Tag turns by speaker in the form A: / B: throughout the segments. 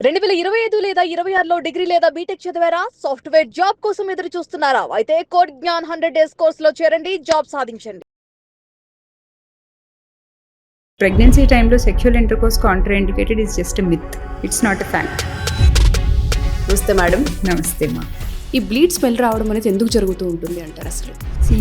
A: 2025 లేదా 26లో డిగ్రీ లేదా బీటెక్ చదివారా? సాఫ్ట్‌వేర్ జాబ్ కోసం ఎదురు చూస్తున్నారా? అయితే కోడ్ జ్ఞాన్ 100 డేస్ కోర్సులో చేరండి, జాబ్ సాధించండి.
B: Pregnancy time లో sexual intercourse contraindicated is just a myth. It's not a fact.
C: నమస్తే మేడం.
B: నమస్తే మా.
C: ఈ బ్లీడ్ స్మెల్ రావడం అనేది ఎందుకు జరుగుతూ ఉంటుంది అంటారు అసలు?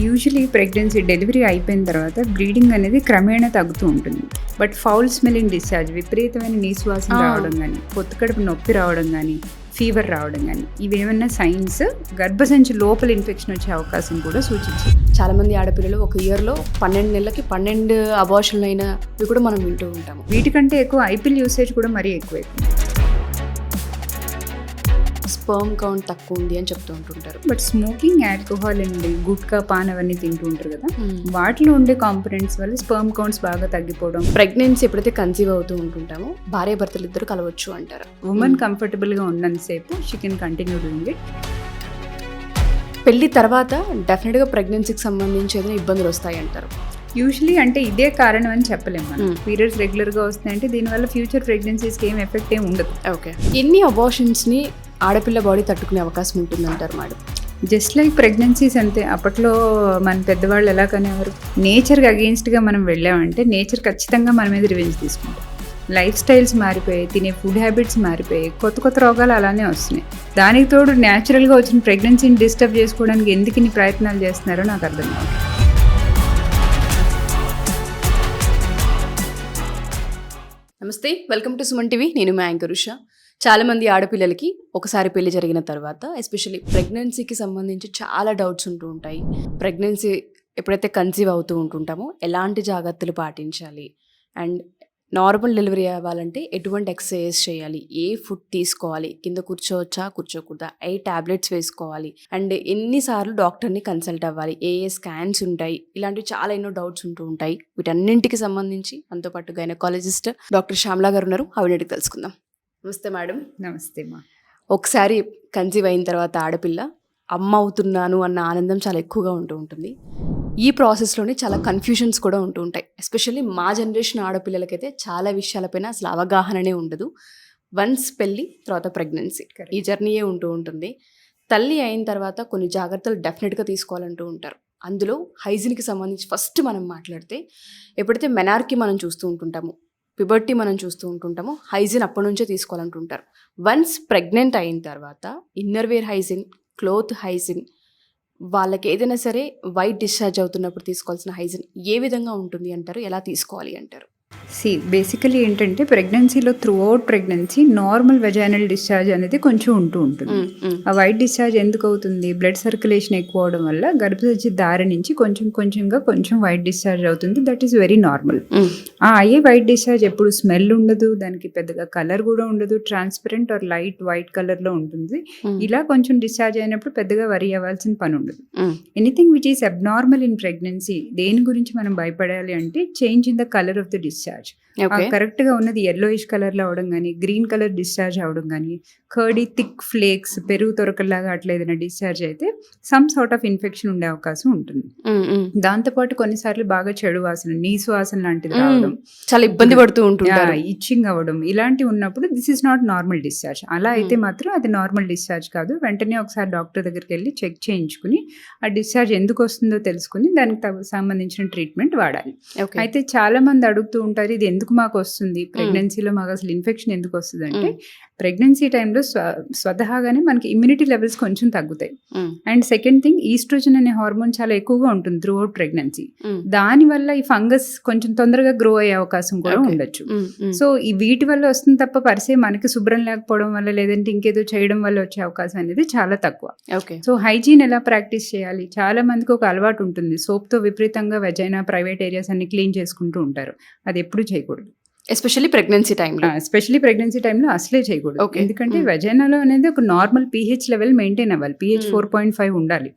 B: యూజువలీ ప్రెగ్నెన్సీ డెలివరీ అయిపోయిన తర్వాత బ్లీడింగ్ అనేది క్రమేణా తగ్గుతూ ఉంటుంది. బట్ ఫౌల్ స్మెల్లింగ్ డిశ్చార్జ్, విపరీతమైన నీశ్వాసం రావడం కానీ, పొత్తుకడుపు నొప్పి రావడం కానీ, ఫీవర్ రావడం కానీ, ఇవేమన్నా సైన్స్ గర్భసంచి లోపల ఇన్ఫెక్షన్ వచ్చే అవకాశం కూడా సూచించింది.
C: చాలా మంది ఆడపిల్లలు ఒక ఇయర్లో 12 నెలలకి 12 అబార్షన్లు అయినా ఇవి కూడా మనం వింటూ ఉంటాము.
B: వీటికంటే ఎక్కువ ఐపిల్ యూసేజ్ కూడా మరీ ఎక్కువ.
C: స్పర్మ్ కౌంట్ తక్కువ ఉంది అని చెప్తూ ఉంటుంటారు.
B: బట్ స్మోకింగ్, ఆల్కహాల్ అండి, గుట్కా, పాన్ అవన్నీ తింటూ ఉంటారు కదా, వాటిలో ఉండే కాంపోనెంట్స్ వల్ల స్పర్మ్ కౌంట్స్ బాగా తగ్గిపోవడం.
C: ప్రెగ్నెన్సీ ఎప్పుడైతే కన్సీవ్ అవుతూ ఉంటుంటామో భార్య భర్తలు ఇద్దరు కలవచ్చు అంటారు.
B: ఉమెన్ కంఫర్టబుల్ గా ఉన్నంతసేపు she can continue doing it.
C: పెళ్లి తర్వాత డెఫినెట్గా ప్రెగ్నెన్సీకి సంబంధించి ఏదైనా ఇబ్బందులు వస్తాయి అంటారు.
B: యూజువలీ అంటే ఇదే కారణం అని చెప్పలేము మనం. పీరియడ్స్ రెగ్యులర్గా వస్తాయంటే దీనివల్ల ఫ్యూచర్ ప్రెగ్నెన్సీస్కి ఏం ఎఫెక్ట్ ఏమి ఉండదు.
C: ఓకే, ఎన్ని అబార్షన్స్ని ఆడపిల్ల బాడీ తట్టుకునే అవకాశం ఉంటుందంటారు మేడం?
B: జస్ట్ లైక్ ప్రెగ్నెన్సీస్ అంతే. అప్పట్లో మన పెద్దవాళ్ళు ఎలా కనేవారు, నేచర్కి అగెయిన్స్ట్గా మనం వెళ్ళామంటే నేచర్ ఖచ్చితంగా మన మీద రివెంజ్ తీసుకుంటాం. లైఫ్ స్టైల్స్ మారిపోయాయి, తినే ఫుడ్ హ్యాబిట్స్ మారిపోయాయి, కొత్త కొత్త రోగాలు అలానే వస్తున్నాయి. దానికి తోడు న్యాచురల్గా వచ్చిన ప్రెగ్నెన్సీని డిస్టర్బ్ చేసుకోవడానికి ఎందుకు ఇన్ని ప్రయత్నాలు చేస్తున్నారో నాకు అర్థం కాదు.
C: నమస్తే, వెల్కమ్ టు సుమన్ టీవీ. నేను మా యాంకర్ ఉషా. చాలామంది ఆడపిల్లలకి ఒకసారి పెళ్లి జరిగిన తర్వాత ఎస్పెషల్లీ ప్రెగ్నెన్సీకి సంబంధించి చాలా డౌట్స్ ఉంటూ ఉంటాయి. ప్రెగ్నెన్సీ ఎప్పుడైతే కన్సీవ్ అవుతూ ఉంటుంటామో ఎలాంటి జాగ్రత్తలు పాటించాలి, అండ్ నార్మల్ డెలివరీ అవ్వాలంటే ఎటువంటి ఎక్సర్సైజ్ చేయాలి, ఏ ఫుడ్ తీసుకోవాలి, కింద కూర్చోవచ్చా కూర్చోకూడదా, ఏ టాబ్లెట్స్ వేసుకోవాలి, అండ్ ఎన్నిసార్లు డాక్టర్ని కన్సల్ట్ అవ్వాలి, ఏ స్కాన్స్ ఉంటాయి, ఇలాంటివి చాలా ఎన్నో డౌట్స్ ఉంటూ ఉంటాయి. వీటన్నింటికి సంబంధించి మనతో పాటు గైనకాలజిస్ట్ డాక్టర్ శ్యామలా గారు ఉన్నారు. అవినటికి తెలుసుకుందాం. నమస్తే మేడం.
B: నమస్తే మా.
C: ఒకసారి కన్సీవ్ అయిన తర్వాత ఆడపిల్ల అమ్మ అవుతున్నాను అన్న ఆనందం చాలా ఎక్కువగా ఉంటూ ఉంటుంది. ఈ ప్రాసెస్లోనే చాలా కన్ఫ్యూషన్స్ కూడా ఉంటూ ఉంటాయి. ఎస్పెషల్లీ మా జనరేషన్ ఆడపిల్లలకైతే చాలా విషయాలపైన అసలు అవగాహననే ఉండదు. వన్స్ పెళ్ళి తర్వాత ప్రెగ్నెన్సీ, ఈ జర్నీయే ఉంటూ ఉంటుంది. తల్లి అయిన తర్వాత కొన్ని జాగ్రత్తలు డెఫినెట్గా తీసుకోవాలంటూ ఉంటారు. అందులో హైజీన్కి సంబంధించి ఫస్ట్ మనం మాట్లాడితే, ఎప్పుడైతే మెనార్కి మనం చూస్తూ ఉంటుంటామో, పిబర్టీ మనం చూస్తూ ఉంటుంటామో, హైజీన్ అప్పటి నుంచే తీసుకోవాలంటుంటారు. వన్స్ ప్రెగ్నెంట్ అయిన తర్వాత inner wear hygiene, cloth hygiene, వాళ్ళకి ఏదైనా సరే వైట్ డిశ్చార్జ్ అవుతున్నప్పుడు తీసుకోవాల్సిన హైజీన్ ఏ విధంగా ఉంటుంది అంటారు? ఎలా తీసుకోవాలి అంటారు?
B: బేసికలీ ఏంటంటే ప్రెగ్నెన్సీలో through out pregnancy normal vaginal discharge అనేది కొంచెం ఉంటూ ఉంటుంది. ఆ వైట్ డిశ్చార్జ్ ఎందుకు అవుతుంది? బ్లడ్ సర్క్యులేషన్ ఎక్కువ అవడం వల్ల గర్భసంచి దారి నుంచి కొంచెం వైట్ డిశ్చార్జ్ అవుతుంది. That is very normal. ఆ అయ్యే వైట్ డిశ్చార్జ్ ఎప్పుడు స్మెల్ ఉండదు, దానికి పెద్దగా కలర్ కూడా ఉండదు, ట్రాన్స్పరెంట్ ఆర్ లైట్ వైట్ కలర్లో ఉంటుంది. ఇలా కొంచెం డిశ్చార్జ్ అయినప్పుడు పెద్దగా వరి అవ్వాల్సిన పని ఉండదు. Anything which is abnormal in pregnancy, దేని గురించి మనం భయపడాలి అంటే change in the colour of the discharge. Correct గా ఉన్నది yellowish కలర్ లో అవడం కానీ, గ్రీన్ కలర్ డిశ్చార్జ్ అవడం కానీ, కర్డీ థిక్ ఫ్లేక్స్, పెరుగు తొరకలాగా అట్లా ఏదైనా డిశ్చార్జ్ అయితే సమ్ సార్ట్ ఆఫ్ ఇన్ఫెక్షన్ ఉండే అవకాశం ఉంటుంది. దాంతోపాటు కొన్నిసార్లు బాగా చెడు వాసన, నీసు వాసన లాంటిది రావడం,
C: చాలా ఇబ్బంది పడుతూ ఉంటుంది,
B: ఇచ్చింగ్ అవ్వడం, ఇలాంటివి ఉన్నప్పుడు this is not normal discharge. అలా అయితే మాత్రం అది నార్మల్ డిశ్చార్జ్ కాదు. వెంటనే ఒకసారి డాక్టర్ దగ్గరికి వెళ్ళి చెక్ చేయించుకుని ఆ డిశ్చార్జ్ ఎందుకు వస్తుందో తెలుసుకుని దానికి సంబంధించిన ట్రీట్మెంట్ వాడాలి. అయితే చాలా మంది అడుగుతూ ఉంటారు, ఇది ఎందుకు మాకు వస్తుంది ప్రెగ్నెన్సీలో, మాకు అసలు ఇన్ఫెక్షన్ ఎందుకు వస్తుంది అంటే, ప్రెగ్నెన్సీ టైంలో స్వతహాగానే మనకి ఇమ్యూనిటీ లెవెల్స్ కొంచెం తగ్గుతాయి. అండ్ సెకండ్ థింగ్, ఈస్ట్రోజన్ అనే హార్మోన్ చాలా ఎక్కువగా ఉంటుంది త్రూ అవుట్ ప్రెగ్నెన్సీ. దానివల్ల ఈ ఫంగస్ కొంచెం తొందరగా గ్రో అయ్యే అవకాశం కూడా ఉండొచ్చు. సో ఈ వీటి వల్ల వస్తుంది తప్ప పరిసే మనకి శుభ్రం లేకపోవడం వల్ల, లేదంటే ఇంకేదో చేయడం వల్ల వచ్చే అవకాశం అనేది చాలా తక్కువ. సో హైజీన్ ఎలా ప్రాక్టీస్ చేయాలి? చాలా మందికి ఒక అలవాటు ఉంటుంది, సోప్తో విపరీతంగా వెజైనా, ప్రైవేట్ ఏరియాస్ అన్ని క్లీన్ చేసుకుంటూ ఉంటారు. అది ఎప్పుడు చేయకూడదు.
C: ఎస్పెషల్లీ ప్రెగ్నెన్సీ
B: టైంలో అసలే చేయకూడదు. ఎందుకంటే వెజైనాలో అనేది ఒక నార్మల్ pH లెవెల్ మెయింటైన్ అవ్వాలి. pH 4.5 ఉండాలి.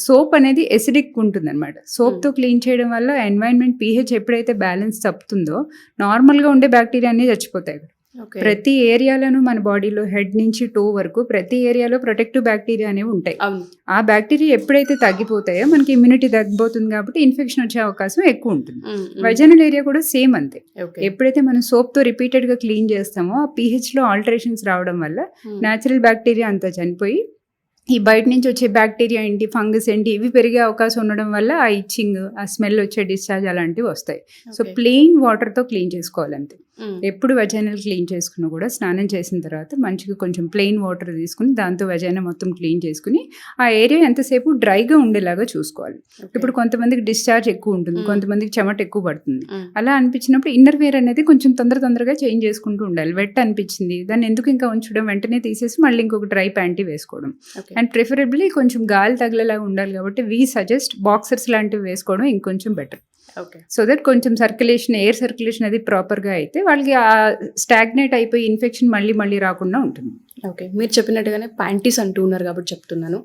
B: సోప్ అనేది ఎసిడిక్ ఉంటుంది అనమాట. సోప్తో క్లీన్ చేయడం వల్ల ఎన్వైరన్మెంట్ pH ఎప్పుడైతే బ్యాలెన్స్ తప్పుతుందో నార్మల్గా ఉండే బ్యాక్టీరియా అన్ని చచ్చిపోతాయి.
C: ఓకే.
B: ప్రతి ఏరియాలోనూ మన బాడీలో హెడ్ నుంచి టో వరకు ప్రతి ఏరియాలో ప్రొటెక్టివ్ బ్యాక్టీరియా అనేవి ఉంటాయి.
C: అవును.
B: ఆ బ్యాక్టీరియా ఎప్పుడైతే తగ్గిపోతాయో మనకి ఇమ్యూనిటీ తగ్గిపోతుంది కాబట్టి ఇన్ఫెక్షన్ వచ్చే అవకాశం ఎక్కువ ఉంటుంది. వెజనల్ ఏరియా కూడా సేమ్ అంతే.
C: ఓకే.
B: ఎప్పుడైతే మనం సోప్తో రిపీటెడ్గా క్లీన్ చేస్తామో ఆ పీహెచ్లో ఆల్టరేషన్స్ రావడం వల్ల న్యాచురల్ బ్యాక్టీరియా అంతా చనిపోయి ఈ బయట నుంచి వచ్చే బ్యాక్టీరియా ఏంటి, ఫంగస్ ఏంటి, ఇవి పెరిగే అవకాశం ఉండడం వల్ల ఆ ఇచ్చింగ్, ఆ స్మెల్ వచ్చే డిశ్చార్జ్ అలాంటివి వస్తాయి. సో ప్లెయిన్ వాటర్తో క్లీన్ చేసుకోవాలంతే. ఎప్పుడు వెజైనల్ క్లీన్ చేసుకున్నా కూడా స్నానం చేసిన తర్వాత మంచిగా కొంచెం ప్లెయిన్ వాటర్ తీసుకుని దాంతో వెజైనా మొత్తం క్లీన్ చేసుకుని ఆ ఏరియా ఎంతసేపు డ్రైగా ఉండేలాగా చూసుకోవాలి. ఇప్పుడు కొంతమందికి డిశ్చార్జ్ ఎక్కువ ఉంటుంది, కొంతమందికి చెమట ఎక్కువ పడుతుంది. అలా అనిపించినప్పుడు ఇన్నర్ వేర్ అనేది కొంచెం తొందరగా చేంజ్ చేసుకుంటూ ఉండాలి. వెట్ అనిపించింది దాన్ని ఎందుకు ఇంకా ఉంచడం, వెంటనే తీసేసి మళ్ళీ ఇంకొక డ్రై ప్యాంటీ వేసుకోవడం. అండ్ ప్రిఫరబుల్లీ కొంచెం గాలి తగిలేలాగా ఉండాలి కాబట్టి వీ సజెస్ట్ బాక్సర్స్ లాంటివి వేసుకోవడం ఇంకొంచెం బెటర్.
C: ఓకే.
B: సో దట్ కొంచెం సర్క్యులేషన్, ఎయిర్ సర్క్యులేషన్ అది ప్రాపర్గా అయితే వాళ్ళకి ఆ స్టాగ్నేట్ అయిపోయి ఇన్ఫెక్షన్ మళ్ళీ రాకుండా ఉంటుంది.
C: ఓకే. మీరు చెప్పినట్టుగానే ప్యాంటీస్ అంటూ ఉన్నారు కాబట్టి చెప్తున్నాను.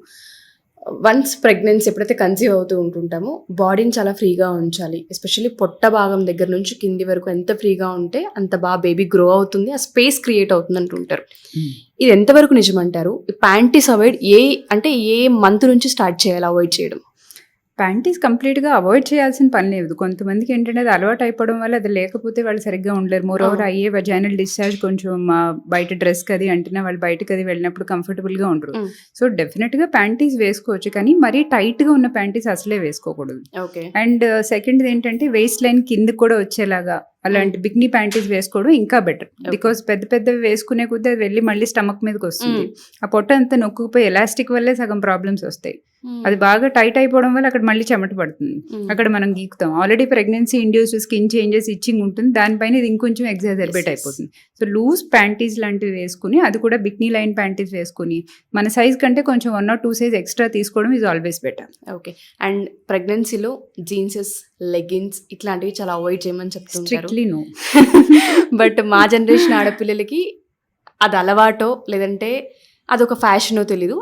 C: వన్స్ ప్రెగ్నెన్సీ ఎప్పుడైతే కన్సీవ్ అవుతూ ఉంటుంటామో బాడీని చాలా ఫ్రీగా ఉంచాలి. ఎస్పెషల్లీ పొట్ట భాగం దగ్గర నుంచి కింది వరకు ఎంత ఫ్రీగా ఉంటే అంత బాగా బేబీ గ్రో అవుతుంది, ఆ స్పేస్ క్రియేట్ అవుతుంది అంటుంటారు. ఇది ఎంతవరకు నిజమంటారు? ప్యాంటీస్ అవాయిడ్ ఏ మంత్ నుంచి స్టార్ట్ చేయాలి అవాయిడ్ చేయడం?
B: ప్యాంటీస్ కంప్లీట్గా అవాయిడ్ చేయాల్సిన పని లేదు. కొంతమందికి ఏంటంటే అది అలవాటు అయిపోవడం వల్ల అది లేకపోతే వాళ్ళు సరిగ్గా ఉండలేరు. మోరోవర్ అయ్యే వెజైనల్ డిశ్చార్జ్ కొంచెం బయట డ్రెస్కి అది అంటున్నా వాళ్ళు బయటకు అది వెళ్ళినప్పుడు కంఫర్టబుల్గా ఉండరు. సో డెఫినెట్గా ప్యాంటీస్ వేసుకోవచ్చు, కానీ మరీ టైట్గా ఉన్న ప్యాంటీస్ అసలే వేసుకోకూడదు.
C: ఓకే.
B: అండ్ సెకండ్ ఏంటంటే వేస్ట్ లైన్ కింద కూడా వచ్చేలాగా అలాంటి బిగ్నీ ప్యాంటీస్ వేసుకోవడం ఇంకా బెటర్. బికాస్ పెద్దవి వేసుకునే కొద్దీ అది వెళ్ళి మళ్ళీ స్టమక్ మీదకి వస్తుంది. ఆ పొట్ట అంతా నొక్కుపోయి ఎలాస్టిక్ వల్లే సగం ప్రాబ్లమ్స్ వస్తాయి. అది బాగా టైట్ అయిపోవడం వల్ల అక్కడ మళ్ళీ చెమట పడుతుంది, అక్కడ మనం గీకుతాం. Already pregnancy induced skin changes, itching ఉంటుంది, దానిపైన ఇది ఇంకొంచెం ఎగ్జాజర్బేట్ అయిపోతుంది. సో లూజ్ ప్యాంటీస్ లాంటివి వేసుకుని, అది కూడా బిగ్నీ లైన్ ప్యాంటీస్ వేసుకుని మన సైజ్ కంటే కొంచెం 1 or 2 సైజ్ ఎక్స్ట్రా తీసుకోవడం is always better.
C: Okay. And ప్రెగ్నెన్సీలో జీన్సెస్, లెగ్గిన్స్ ఇట్లాంటివి చాలా అవాయిడ్ చేయమని చెప్తుంటారు.
B: నో.
C: బట్ మా జనరేషన్ ఆడపిల్లలకి అది అలవాటో లేదంటే అదొక ఫ్యాషనో తెలీదు,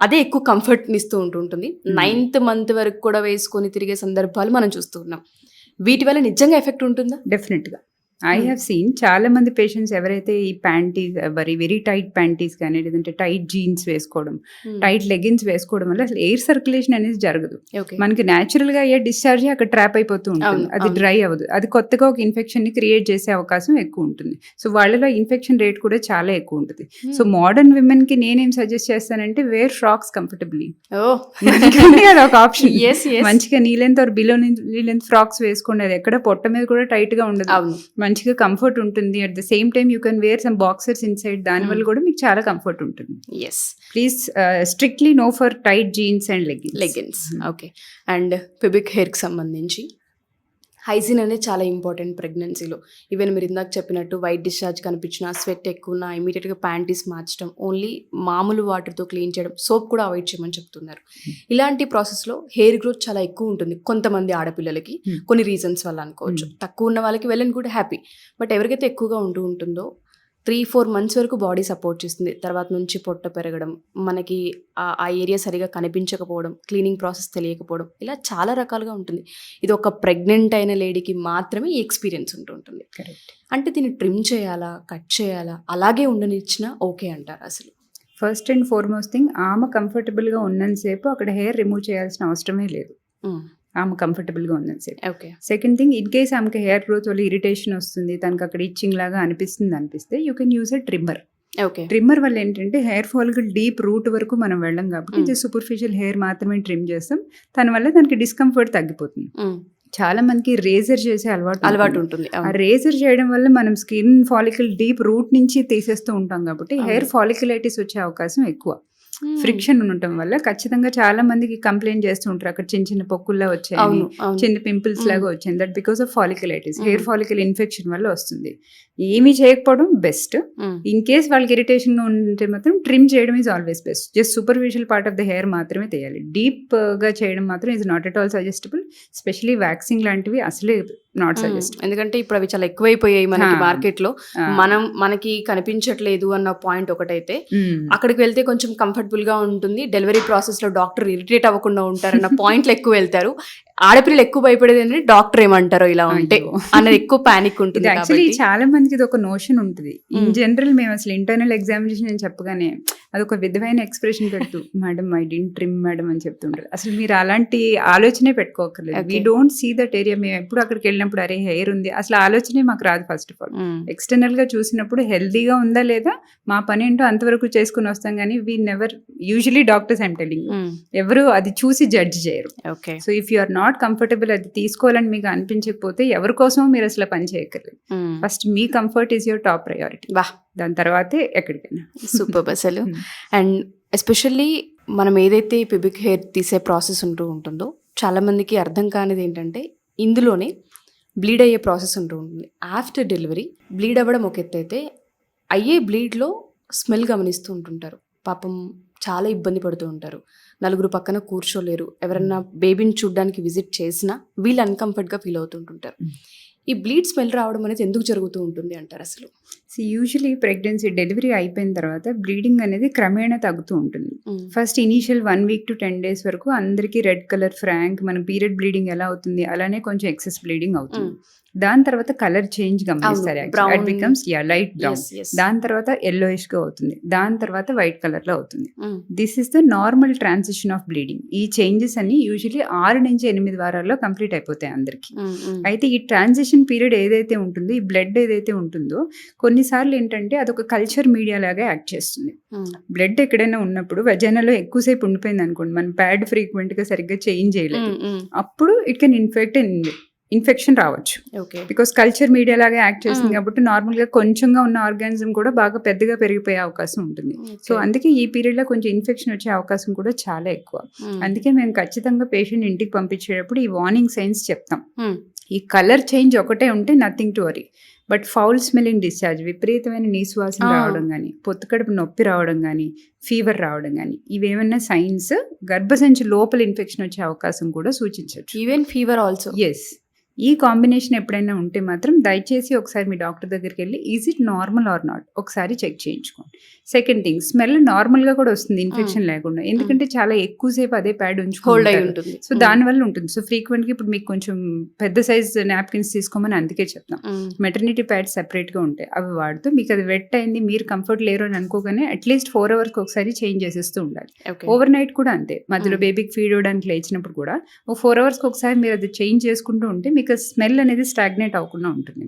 C: అదే ఎక్కువ కంఫర్ట్ని ఇస్తూ ఉంటుంది. 9th month వరకు కూడా వేసుకొని తిరిగే సందర్భాలు మనం చూస్తూ ఉన్నాం. వీటి వల్ల నిజంగా ఎఫెక్ట్ ఉంటుందా?
B: డెఫినెట్గా. ఐ హ్యావ్ సీన్ చాలా మంది పేషెంట్స్ ఎవరైతే ఈ ప్యాంటీస్, వెరీ టైట్ ప్యాంటీస్ కానీ లేదంటే టైట్ జీన్స్ వేసుకోవడం, టైట్ లెగిన్స్ వేసుకోవడం వల్ల అసలు ఎయిర్ సర్క్యులేషన్ అనేది జరగదు. మనకి న్యాచురల్ గా అయ్యే డిశ్చార్జ్ అక్కడ ట్రాప్ అయిపోతూ ఉంటుంది, అది డ్రై అవ్వదు. అది కొత్తగా ఒక ఇన్ఫెక్షన్ ని క్రియేట్ చేసే అవకాశం ఎక్కువ ఉంటుంది. సో వాళ్ళలో ఇన్ఫెక్షన్ రేట్ కూడా చాలా ఎక్కువ ఉంటుంది. సో మోడర్న్ విమెన్ కి నేనేం సజెస్ట్ చేస్తానంటే వేర్ ఫ్రాక్స్ కంఫర్టబుల్లీ. అది ఒక ఆప్షన్. మంచిగా knee length or below knee length frocks వేసుకోండి. అది ఎక్కడ పొట్ట మీద కూడా టైట్ గా ఉండదు, మంచిగా కంఫర్ట్ ఉంటుంది. At the same time you can wear some boxers inside, దానివల్ల కూడా మీకు చాలా కంఫర్ట్ ఉంటుంది. Please strictly no for tight jeans and leggings.
C: Okay. And pubic హెయిర్కి సంబంధించి హైజీన్ అనేది చాలా ఇంపార్టెంట్ ప్రెగ్నెన్సీలో. ఈవెన్ మీరు ఇందాక చెప్పినట్టు వైట్ డిశ్చార్జ్ కనిపించిన, స్వెట్ ఎక్కువ ఉన్న ఇమీడియట్గా ప్యాంటీస్ మార్చడం, ఓన్లీ మామూలు వాటర్తో క్లీన్ చేయడం, సోప్ కూడా అవాయిడ్ చేయమని చెప్తున్నారు. ఇలాంటి ప్రాసెస్లో హెయిర్ గ్రోత్ చాలా ఎక్కువ ఉంటుంది కొంతమంది ఆడపిల్లలకి, కొన్ని రీజన్స్ వల్ల అనుకోవచ్చు. తక్కువ ఉన్న వాళ్ళకి well and good, happy. But ఎవరికైతే ఎక్కువగా ఉంటుందో 3-4 months వరకు బాడీ సపోర్ట్ చేస్తుంది. తర్వాత నుంచి పొట్ట పెరగడం, మనకి ఆ ఏరియా సరిగా కనిపించకపోవడం, క్లీనింగ్ ప్రాసెస్ తెలియకపోవడం, ఇలా చాలా రకాలుగా ఉంటుంది. ఇది ఒక ప్రెగ్నెంట్ అయిన లేడీకి మాత్రమే ఈ ఎక్స్పీరియన్స్ ఉంటుంది. అంటే దీన్ని ట్రిమ్ చేయాలా, కట్ చేయాలా, అలాగే ఉండనిచ్చినా ఓకే అంటారు అసలు?
B: ఫస్ట్ అండ్ ఫార్మోస్ట్ థింగ్, ఆమె కంఫర్టబుల్గా ఉన్నంతసేపు అక్కడ హెయిర్ రిమూవ్ చేయాల్సిన అవసరమే లేదు, ఆమె కంఫర్టబుల్గా ఉందని.
C: Okay.
B: Second thing, in case ఆమెకి హెయిర్ గ్రోత్ వల్ల ఇరిటేషన్ వస్తుంది, తనకు అక్కడ ఇచ్చింగ్ లాగా అనిపిస్తే you can use a trimmer.
C: Okay.
B: Trimmer వల్ల ఏంటంటే హెయిర్ ఫాల్కి డీప్ రూట్ వరకు మనం వెళ్ళం కాబట్టి ఇది సూపర్ఫిషియల్ హెయిర్ మాత్రమే ట్రిమ్ చేస్తాం. దానివల్ల దానికి డిస్కంఫర్ట్ తగ్గిపోతుంది. చాలా మందికి రేజర్ చేసే అలవాటు ఉంటుంది. ఆ రేజర్ చేయడం వల్ల మనం స్కిన్ ఫాలికల్ డీప్ రూట్ నుంచి తీసేస్తూ ఉంటాం కాబట్టి హెయిర్ ఫాలికులైటిస్ వచ్చే అవకాశం ఎక్కువ. ఫ్రిక్షన్ ఉండటం వల్ల ఖచ్చితంగా చాలా మందికి కంప్లైంట్ చేస్తూ ఉంటారు, అక్కడ చిన్న పొక్కుల్లా వచ్చాయి, చిన్న పింపుల్స్ లాగా వచ్చింది. That because of folliculitis, hair follicle infection వల్ల వస్తుంది. ఏమీ చేయకపోవడం బెస్ట్. ఇన్ కేస్ వాళ్ళకి ఇరిటేషన్ గా ఉంటే మాత్రం ట్రిమ్ చేయడం is always best. Just superficial part of the hair మాత్రమే తీయాలి. డీప్ గా చేయడం మాత్రం is not at all suggestible. Specially waxing లాంటివి అసలే నాట్ సజెస్ట్.
C: ఎందుకంటే ఇప్పుడు అవి చాలా ఎక్కువైపోయాయి మనకి మార్కెట్ లో. మనకి కనిపించట్లేదు అన్న పాయింట్ ఒకటైతే, అక్కడికి వెళ్తే కొంచెం కంఫర్టబుల్ గా ఉంటుంది, డెలివరీ ప్రాసెస్ లో డాక్టర్ ఇరిటేట్ అవ్వకుండా ఉంటారన్న పాయింట్లు ఎక్కువ వెళ్తారు. ఆడపిల్లలు ఎక్కువ భయపడేది ఏంటంటే డాక్టర్ ఏమంటారో ఇలా ఉంటే అన్నది ఎక్కువ పానిక్ ఉంటుంది.
B: యాక్చువల్లీ చాలా మందికి ఇది ఒక నోషన్ ఉంటుంది. ఇన్ జనరల్ మేము అసలు ఇంటర్నల్ ఎగ్జామినేషన్ అని చెప్పగానే అదొక విధమైన ఎక్స్ప్రెషన్ పెడుతూ madam I didn't trim madam అని చెప్తుంటారు. అసలు మీరు అలాంటి ఆలోచనే పెట్టుకోకర్లేదు. We don't see that area. మేము ఎప్పుడు అక్కడికి వెళ్ళినప్పుడు అరే హెయిర్ ఉంది అసలు ఆలోచనే మాకు రాదు. ఫస్ట్ ఆఫ్ ఆల్ ఎక్స్టర్నల్ గా చూసినప్పుడు హెల్దీగా ఉందా లేదా మా పని ఏంటో అంతవరకు చేసుకుని వస్తాం, కానీ we never usually doctors I'm telling ఎవరు అది చూసి జడ్జ్ చేయరు. So if you are not comfortable అది తీసుకోవాలని మీకు అనిపించకపోతే ఎవరి కోసం మీరు అసలు పని చేయక్కర్లేదు. First me comfort is your top priority. దాని తర్వాతే ఎక్కడికైనా.
C: సూపర్ అసలు. అండ్ ఎస్పెషల్లీ మనం ఏదైతే పిబిక్ హెయిర్ తీసే ప్రాసెస్ ఉంటుందో చాలా మందికి అర్థం కానిది ఏంటంటే ఇందులోనే బ్లీడ్ అయ్యే ప్రాసెస్ ఉంటుంది. ఆఫ్టర్ డెలివరీ బ్లీడ్ అవ్వడం ఒక ఎత్తు అయితే, అయ్యే బ్లీడ్లో స్మెల్ గమనిస్తూ ఉంటుంటారు. పాపం చాలా ఇబ్బంది పడుతూ ఉంటారు. నలుగురు పక్కన కూర్చోలేరు. ఎవరన్నా బేబీని చూడడానికి విజిట్ చేసినా వీళ్ళు అన్కంఫర్ట్గా ఫీల్ అవుతుంటుంటారు. ఈ బ్లీడ్ స్మెల్ రావడం అనేది ఎందుకు జరుగుతూ ఉంటుంది అంటారు అసలు?
B: యూజువలీ ప్రెగ్నెన్సీ డెలివరీ అయిపోయిన తర్వాత బ్లీడింగ్ అనేది క్రమేణా తగ్గుతూ ఉంటుంది. First initial 1 week to 10 days వరకు అందరికీ రెడ్ కలర్ ఫ్రాంక్ మన పీరియడ్ బ్లీడింగ్ ఎలా అవుతుంది అలానే కొంచెం ఎక్సెస్ బ్లీడింగ్ అవుతుంది. దాని తర్వాత కలర్ చేంజ్ గమనిస్తారు. It becomes light brown. దాని తర్వాత yellowish గా అవుతుంది. దాని తర్వాత వైట్ కలర్ లో అవుతుంది. This is the normal transition of bleeding. ఈ చేంజెస్ అన్ని యూజువలీ 6 నుంచి 8 వారాల్లో కంప్లీట్ అయిపోతాయి అందరికి. అయితే ఈ ట్రాన్సిషన్ పీరియడ్ ఏదైతే ఉంటుందో, ఈ బ్లడ్ ఏదైతే ఉంటుందో కొన్నిసార్లు ఏంటంటే అదొక కల్చర్ మీడియా లాగా యాక్ట్ చేస్తుంది. బ్లడ్ ఎక్కడైనా ఉన్నప్పుడు వెజైనాలో ఎక్కువసేపు ఉండిపోయింది అనుకోండి, మనం ప్యాడ్ ఫ్రీక్వెంట్ గా సరిగ్గా చేంజ్ చేయలేదు, అప్పుడు ఇట్ కెన్ ఇన్ఫెక్షన్ రావచ్చు. బికాస్ కల్చర్ మీడియా లాగా యాక్ట్ చేస్తుంది కాబట్టి నార్మల్ గా కొంచెంగా ఉన్న ఆర్గానిజం కూడా బాగా పెద్దగా పెరిగిపోయే అవకాశం ఉంటుంది. సో అందుకే ఈ పీరియడ్ లో కొంచెం ఇన్ఫెక్షన్ వచ్చే అవకాశం కూడా చాలా ఎక్కువ. అందుకే మేము ఖచ్చితంగా పేషెంట్ ఇంటికి పంపించేటప్పుడు ఈ వార్నింగ్ సైన్స్ చెప్తాం. ఈ కలర్ చేంజ్ ఒకటే ఉంటే nothing to worry. But foul smelling discharge, విపరీతమైన నీసువాసన రావడం కానీ, పొత్తుకడుపు నొప్పి రావడం కానీ, ఫీవర్ రావడం కానీ, ఇవేమన్నా సైన్స్ గర్భసంచి లోపల ఇన్ఫెక్షన్ వచ్చే అవకాశం కూడా సూచించవచ్చు.
C: Even fever also.
B: ఎస్. ఈ కాంబినేషన్ ఎప్పుడైనా ఉంటే మాత్రం దయచేసి ఒకసారి మీ డాక్టర్ దగ్గరికి వెళ్ళి is it normal or not ఒకసారి చెక్ చేయించుకోండి. సెకండ్ థింగ్, స్మెల్ నార్మల్గా కూడా వస్తుంది ఇన్ఫెక్షన్ లేకుండా, ఎందుకంటే చాలా ఎక్కువసేపు అదే ప్యాడ్ ఉంచుకుంటుంది. సో దానివల్ల ఉంటుంది. సో ఫ్రీక్వెంట్గా ఇప్పుడు మీకు కొంచెం పెద్ద సైజ్ నాప్కిన్స్ తీసుకోమని అందుకే చెప్తాం. మెటర్నిటీ ప్యాడ్స్ సెపరేట్గా ఉంటాయి, అవి వాడుతూ మీకు అది వెట్ అయింది మీరు కంఫర్ట్ లేరు అని అనుకోగానే అట్లీస్ట్ 4 hours ఒకసారి చేంజ్ చేసేస్తూ ఉండాలి. ఓవర్ నైట్ కూడా అంతే, మధ్యలో బేబీకి ఫీడ్ అవ్వడానికి లేచినప్పుడు కూడా 4 hours ఒకసారి మీరు అది చేంజ్ చేసుకుంటూ ఉంటే మీకు స్మెల్ అనేది స్టాగ్నేట్ అవ్వకుండా ఉంటుంది.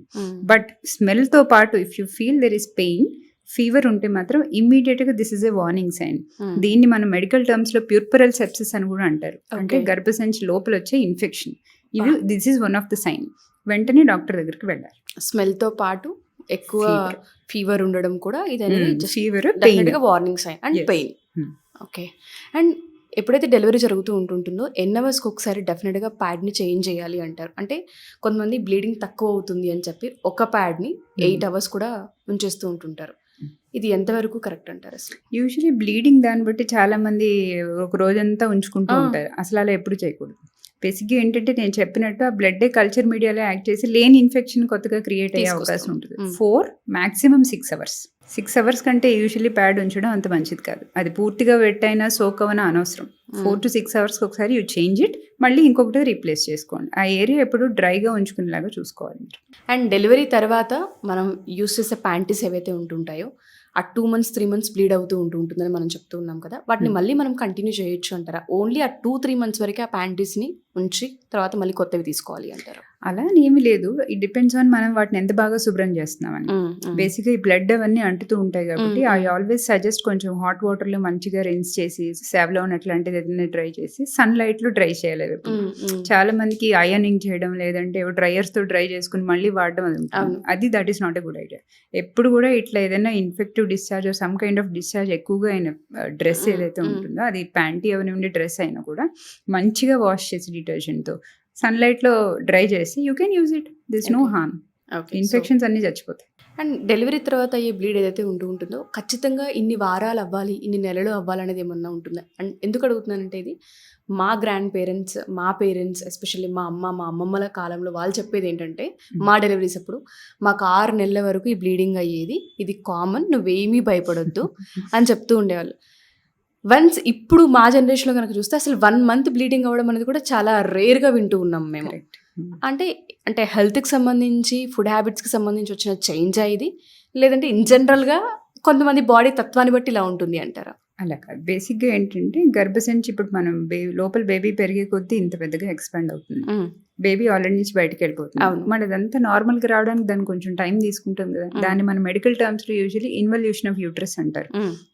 B: బట్ స్మెల్ తో పాటు if you feel there is pain, fever ఉంటే మాత్రం ఇమ్మీడియట్ గా this is a warning sign. దీన్ని మనం మెడికల్ టర్మ్స్ లో ప్యూర్పరల్ సెప్సిస్ అని కూడా అంటారు. అంటే గర్భసంచి లోపల వచ్చే ఇన్ఫెక్షన్. ఇది this is one of the sign. వెంటనే డాక్టర్ దగ్గరికి వెళ్ళాలి.
C: స్మెల్ తో పాటు ఎక్కువ ఫీవర్ ఉండడం కూడా ఇది
B: fever,
C: warning sign and pain. Okay. And ఎప్పుడైతే డెలివరీ జరుగుతూ ఉంటుందో ఎన్ని అవర్స్కి ఒకసారి డెఫినెట్గా ప్యాడ్ని చేంజ్ చేయాలి అంటారు. అంటే కొంతమంది బ్లీడింగ్ తక్కువ అవుతుంది అని చెప్పి ఒక ప్యాడ్ని 8 hours కూడా ఉంచేస్తూ ఉంటుంటారు. ఇది ఎంతవరకు కరెక్ట్ అంటారు అసలు?
B: యూజువలీ బ్లీడింగ్ దాన్ని బట్టి చాలా మంది ఒక రోజంతా ఉంచుకుంటూ ఉంటారు. అసలు అలా ఎప్పుడు చేయకూడదు. బేసిక్గా ఏంటంటే నేను చెప్పినట్టు ఆ బ్లడ్ కల్చర్ మీడియాలో యాక్ట్ చేసి లేని ఇన్ఫెక్షన్ కొత్తగా క్రియేట్ అయ్యే అవకాశం ఉంటుంది. 4 maximum 6 hours. 6 hours కంటే యూజువల్లీ ప్యాడ్ ఉంచడం అంత మంచిది కాదు. అది పూర్తిగా వెట్ అయినా సోక్ అవనా అనవసరం. 4 to 6 hours ఒకసారి యూ చేంజ్ ఇట్, మళ్ళీ ఇంకొకటి రీప్లేస్ చేసుకోండి. ఆ ఏరియా ఎప్పుడు డ్రైగా ఉంచుకునేలాగా చూసుకోవాలి.
C: అండ్ డెలివరీ తర్వాత మనం యూస్ చేసే ప్యాంటీస్ ఏవైతే ఉంటుంటాయో ఆ 2 months 3 months బ్లీడ్ అవుతూ ఉంటుందని మనం చెప్తూ ఉన్నాం కదా, వాటిని మళ్ళీ మనం కంటిన్యూ చేయొచ్చు అంటారా? ఓన్లీ ఆ 2-3 months వరకే ఆ ప్యాంటీస్ని ఉంచి తర్వాత మళ్ళీ కొత్తవి తీసుకోవాలి అంటారా?
B: అలా అని ఏమి లేదు. ఇట్ డిపెండ్స్ ఆన్ మనం వాటిని ఎంత బాగా శుభ్రం చేస్తున్నామని. బేసిక్గా ఈ బ్లడ్ అవన్నీ అంటుతూ ఉంటాయి కాబట్టి ఐ ఆల్వేస్ సజెస్ట్ కొంచెం హాట్ వాటర్లో మంచిగా రిన్స్ చేసి సావ్లాన్ అట్లాంటిది ఏదైనా డ్రై చేసి సన్ లైట్లో డ్రై చేయాలి. చాలా మందికి అయనింగ్ చేయడం లేదంటే డ్రైయర్స్తో డ్రై చేసుకుని మళ్ళీ వాడడం అది ఉంటుంది. అది that is not a good idea. ఎప్పుడు కూడా ఇట్లా ఏదైనా infective discharge some kind of discharge ఎక్కువగా అయిన డ్రెస్ ఏదైతే ఉంటుందో, అది ప్యాంటీ అవన్నీ డ్రెస్ అయినా కూడా మంచిగా వాష్ చేసి డిటర్జెంట్తో సన్లైట్లో డ్రై చేసి you can use it. This no harm. Infections అన్ని చచ్చిపోతాయి.
C: అండ్ డెలివరీ తర్వాత అయ్యే బ్లీడ్ ఏదైతే ఉంటుందో ఖచ్చితంగా ఇన్ని వారాలు అవ్వాలి, ఇన్ని నెలలు అవ్వాలనేది ఏమన్నా ఉంటుందా? అండ్ ఎందుకు అడుగుతున్నానంటే ఇది మా గ్రాండ్ పేరెంట్స్, మా పేరెంట్స్, ఎస్పెషల్లీ మా అమ్మమ్మల కాలంలో వాళ్ళు చెప్పేది ఏంటంటే, మా డెలివరీస్ అప్పుడు మాకు 6 నెలల వరకు ఈ బ్లీడింగ్ అయ్యేది, ఇది కామన్, నువ్వేమీ భయపడొద్దు అని చెప్తూ ఉండేవాళ్ళు. వన్స్ ఇప్పుడు మా జనరేషన్లో కనుక చూస్తే అసలు 1 మంత్ బ్లీడింగ్ అవ్వడం అనేది కూడా చాలా రేర్గా వింటూ ఉన్నాం మేము. అంటే హెల్త్కి సంబంధించి, ఫుడ్ హ్యాబిట్స్కి సంబంధించి వచ్చిన చేంజ్ ఇది, లేదంటే ఇన్ జనరల్గా కొంతమంది బాడీ తత్వాన్ని బట్టి ఇలా ఉంటుంది అంటారా?
B: అలా కాదు. బేసిక్గా ఏంటంటే గర్భసంచి ఇప్పుడు మనం లోపల బేబీ పెరిగే కొద్దీ ఇంత పెద్దగా ఎక్స్పాండ్ అవుతుంది. బేబీ ఆల్రెడీ నుంచి బయటకు వెళ్ళిపోతుంది. మరి అదంతా నార్మల్గా రావడానికి దానికి కొంచెం టైం తీసుకుంటుంది కదా. దాన్ని మన మెడికల్ టర్మ్స్లో యూజువల్లీ ఇన్వల్యూషన్ ఆఫ్ యూట్రస్ అంటారు.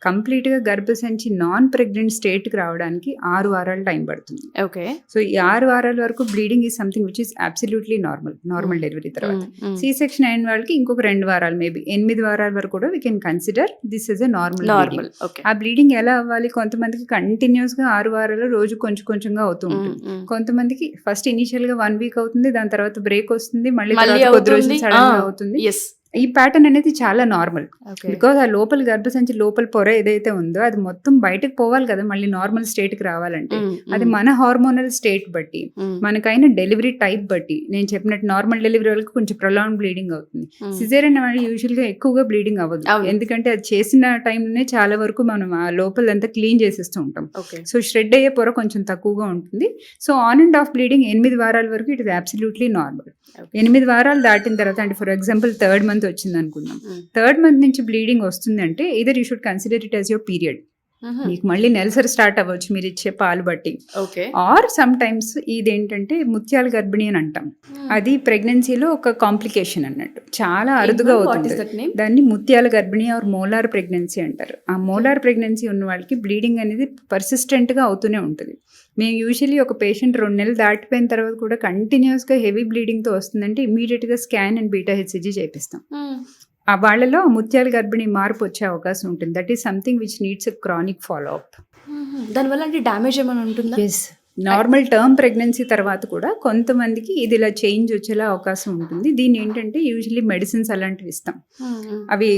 B: కంప్లీట్గా గర్భసంచి నాన్ ప్రెగ్నెంట్ స్టేట్కి రావడానికి 6 వారాలు టైం పడుతుంది.
C: ఓకే.
B: సో ఈ 6 వారాల వరకు bleeding is something which is absolutely normal delivery తర్వాత. సి సెక్షన్ అయిన వాళ్ళకి ఇంకొక 2 వారాలు, మేబీ 8 వారాల వరకు కూడా we can consider this is a normal. ఆ బ్లీడింగ్ ఎలా అవ్వాలి? కొంతమందికి కంటిన్యూస్ గా 6 వారాలు రోజు కొంచెం కొంచెంగా అవుతూ ఉంటుంది. కొంతమందికి ఫస్ట్ ఇనిషియల్ గా 1 వీక్ అవుతుంది, దాని తర్వాత బ్రేక్ వస్తుంది, మళ్ళీ కొద్ది రోజులు సడన్ గా అవుతుంది. ఈ ప్యాటర్న్ అనేది చాలా నార్మల్. బికాజ్ ఆ లోపల గర్భసంచి లోపల పొర ఏదైతే ఉందో అది మొత్తం బయటకు పోవాలి కదా మళ్ళీ నార్మల్ స్టేట్ కి రావాలంటే. అది మన హార్మోనల్ స్టేట్ బట్టి, మనకైన డెలివరీ టైప్ బట్టి, నేను చెప్పినట్టు నార్మల్ డెలివరీ వాళ్ళకి కొంచెం ప్రొలాంగ్ బ్లీడింగ్ అవుతుంది. సిజేరియన్ వాళ్ళు యూజువల్ గా ఎక్కువగా బ్లీడింగ్ అవ్వదు, ఎందుకంటే అది చేసిన టైంలోనే చాలా వరకు మనం ఆ లోపలంతా క్లీన్ చేసేస్తూ ఉంటాం. సో షెడ్ అయ్యే పొర కొంచెం తక్కువగా ఉంటుంది. So on and of bleeding 8 వారాల వరకు ఇట్ ఇస్ అబ్సల్యూట్లీ నార్మల్. 8 వారాలు దాటిన తర్వాత, అంటే ఫర్ ఎగ్జాంపుల్ 3rd మంత్ వచ్చింది అనుకుందాం, 3rd మంత్ నుంచి బ్లీడింగ్ వస్తుంది అంటే either you should consider it as your period. మీకు మళ్ళీ నెలసరి స్టార్ట్ అవ్వచ్చు మీరు ఇచ్చే పాలు బట్టి. ఆర్ సమ్ టైమ్స్ ఇదేంటంటే ముత్యాల గర్భిణి అని అంటాం. అది ప్రెగ్నెన్సీలో ఒక కాంప్లికేషన్ అన్నట్టు, చాలా అరుదుగా అవుతుంది. దాన్ని ముత్యాల గర్భిణి ఆర్ మోలార్ ప్రెగ్నెన్సీ అంటారు. ఆ మోలార్ ప్రెగ్నెన్సీ ఉన్న వాళ్ళకి బ్లీడింగ్ అనేది పర్సిస్టెంట్ గా అవుతూనే ఉంటుంది. మేము యూజువల్లీ ఒక పేషెంట్ 2 నెలలు దాటిపోయిన తర్వాత కూడా కంటిన్యూస్గా హెవీ బ్లీడింగ్తో వస్తుందంటే ఇమీడియట్గా స్కాన్ అండ్ బీటా హెచ్సిజీ చేపిస్తాం. ఆ వాళ్ళలో ముత్యాల గర్భిణి మార్పు వచ్చే అవకాశం ఉంటుంది. That is something which needs a chronic follow up.
C: దానివల్ల అంటే డ్యామేజ్ ఏమైనా ఉంటుందా?
B: ఎస్, నార్మల్ టర్మ్ ప్రెగ్నెన్సీ తర్వాత కూడా కొంతమందికి ఇది ఇలా చేంజ్ వచ్చేలా అవకాశం ఉంటుంది. దీన్ని ఏంటంటే యూజువల్లీ మెడిసిన్స్ అలాంటివి ఇస్తాం, అవి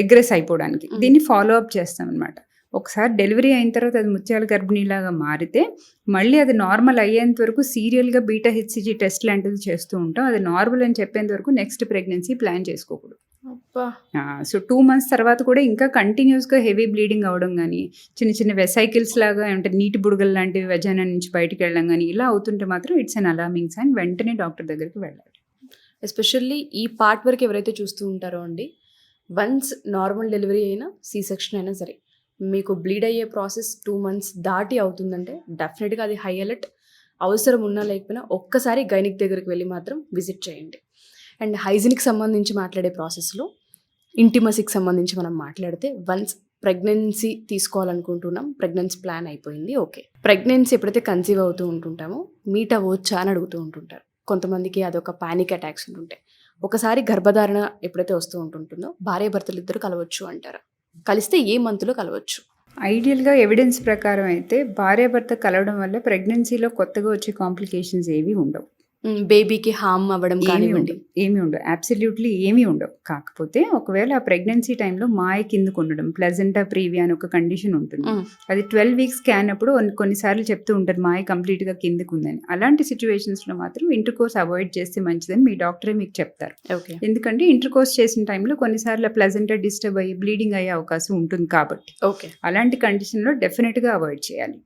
B: రిగ్రెస్ అయిపోవడానికి. దీన్ని ఫాలో అప్ చేస్తాం అనమాట. ఒకసారి డెలివరీ అయిన తర్వాత అది ముత్యాల గర్భిణీలాగా మారితే మళ్ళీ అది నార్మల్ అయ్యేంత వరకు సీరియల్గా బీటా హెచ్సిజీ టెస్ట్ లాంటిది చేస్తూ ఉంటాం. అది నార్మల్ అని చెప్పేంత వరకు నెక్స్ట్ ప్రెగ్నెన్సీ ప్లాన్ చేసుకోకూడదు. సో 2 మంత్స్ తర్వాత కూడా ఇంకా కంటిన్యూస్గా హెవీ బ్లీడింగ్ అవ్వడం కానీ, చిన్న చిన్న వెసైకిల్స్ లాగా అంటే నీటి బుడగలు లాంటివి వెజైనా నుంచి బయటకు వెళ్ళడం కానీ ఇలా అవుతుంటే మాత్రం ఇట్స్ అన్ అలార్మింగ్ సైన్. వెంటనే డాక్టర్ దగ్గరికి వెళ్ళాలి.
C: ఎస్పెషల్లీ ఈ పార్ట్ వరకు ఎవరైతే చూస్తూ ఉంటారో అండి, వన్స్ నార్మల్ డెలివరీ అయినా సి సెక్షన్ అయినా సరే మీకు బ్లీడ్ అయ్యే ప్రాసెస్ 2 మంత్స్ దాటి అవుతుందంటే డెఫినెట్గా అది హై అలర్ట్. అవసరం ఉన్నా లేకపోయినా ఒక్కసారి గైనిక్ దగ్గరికి వెళ్ళి మాత్రం విజిట్ చేయండి. అండ్ హైజీన్కి సంబంధించి మాట్లాడే ప్రాసెస్లో ఇంటిమసీకి సంబంధించి మనం మాట్లాడితే, వన్స్ ప్రెగ్నెన్సీ తీసుకోవాలనుకుంటున్నాం, ప్రెగ్నెన్సీ ప్లాన్ అయిపోయింది, ఓకే. ప్రెగ్నెన్సీ ఎప్పుడైతే కన్సీవ్ అవుతూ ఉంటుంటామో మీట్ అవ్వచ్చా అని అడుగుతూ ఉంటుంటారు. కొంతమందికి అదొక పానిక్ అటాక్స్ ఉంటుంటాయి. ఒకసారి గర్భధారణ ఎప్పుడైతే వస్తూ ఉంటుందో భార్యాభర్తలు ఇద్దరు కలవచ్చు అంటారు. కలిస్తే ఏ మంత్లో కలవచ్చు?
B: ఐడియల్గా ఎవిడెన్స్ ప్రకారం అయితే భార్యాభర్త కలవడం వల్ల ప్రెగ్నెన్సీలో కొత్తగా వచ్చే కాంప్లికేషన్స్ ఏవి ఉండవు.
C: బేబీకి హామ్ అవ్వడం కానివ్వండి
B: ఏమీ ఉండవు, అబ్సల్యూట్లీ ఏమీ ఉండవు. కాకపోతే ఒకవేళ ఆ ప్రెగ్నెన్సీ టైంలో మాయ కిందకు ఉండడం, ప్లెజెంటా ప్రీవియా అని ఒక కండిషన్ ఉంటుంది. అది 12 వీక్స్ స్కాన్ అప్పుడు కొన్నిసార్లు చెప్తూ ఉంటారు మాయ కంప్లీట్గా కిందకు ఉందని. అలాంటి సిచ్యువేషన్స్లో మాత్రం ఇంటర్ కోర్స్ అవాయిడ్ చేస్తే మంచిదని మీ డాక్టరే మీకు చెప్తారు. ఎందుకంటే ఇంటర్ కోర్స్ చేసిన టైంలో కొన్నిసార్లు ప్లెజెంటా డిస్టర్బ్ అయ్యి బ్లీడింగ్ అయ్యే అవకాశం ఉంటుంది కాబట్టి అలాంటి కండిషన్లో డెఫినెట్గా అవాయిడ్ చేయాలి.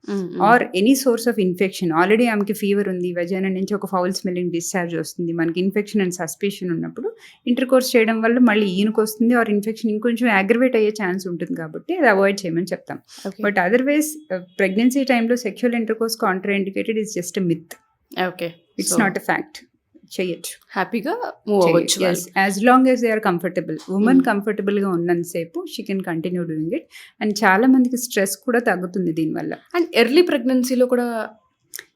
B: Or any source of infection, already ఆమెకి ఫీవర్ ఉంది, వెజైనా నుంచి ఒక ఫౌల్ స్మెల్లింగ్ డిశ్చార్జ్ వస్తుంది, మనకి ఇన్ఫెక్షన్ అండ్ సస్పిషన్ ఉన్నప్పుడు ఇంటర్ కోర్స్ చేయడం వల్ల మళ్ళీ ఈయనకు వస్తుంది, ఆర్ ఇన్ఫెక్షన్ ఇంకొంచెం అగ్రవేట్ అయ్యే ఛాన్స్ ఉంటుంది కాబట్టి అది అవాయిడ్ చేయమని చెప్తాం. బట్ అదర్వైజ్ ప్రెగ్నెన్సీ టైంలో sexual intercourse contraindicated is just a myth. It's not a fact. చేయొచ్చు, హ్యాపీగా మూవ్ అవ్వచ్చు as long as they are comfortable. Women కంఫర్టబుల్గా ఉన్నంతసేపు she can continue doing it. And చాలా మందికి స్ట్రెస్ కూడా తగ్గుతుంది దీనివల్ల.
C: అండ్ ఎర్లీ ప్రెగ్నెన్సీలో కూడా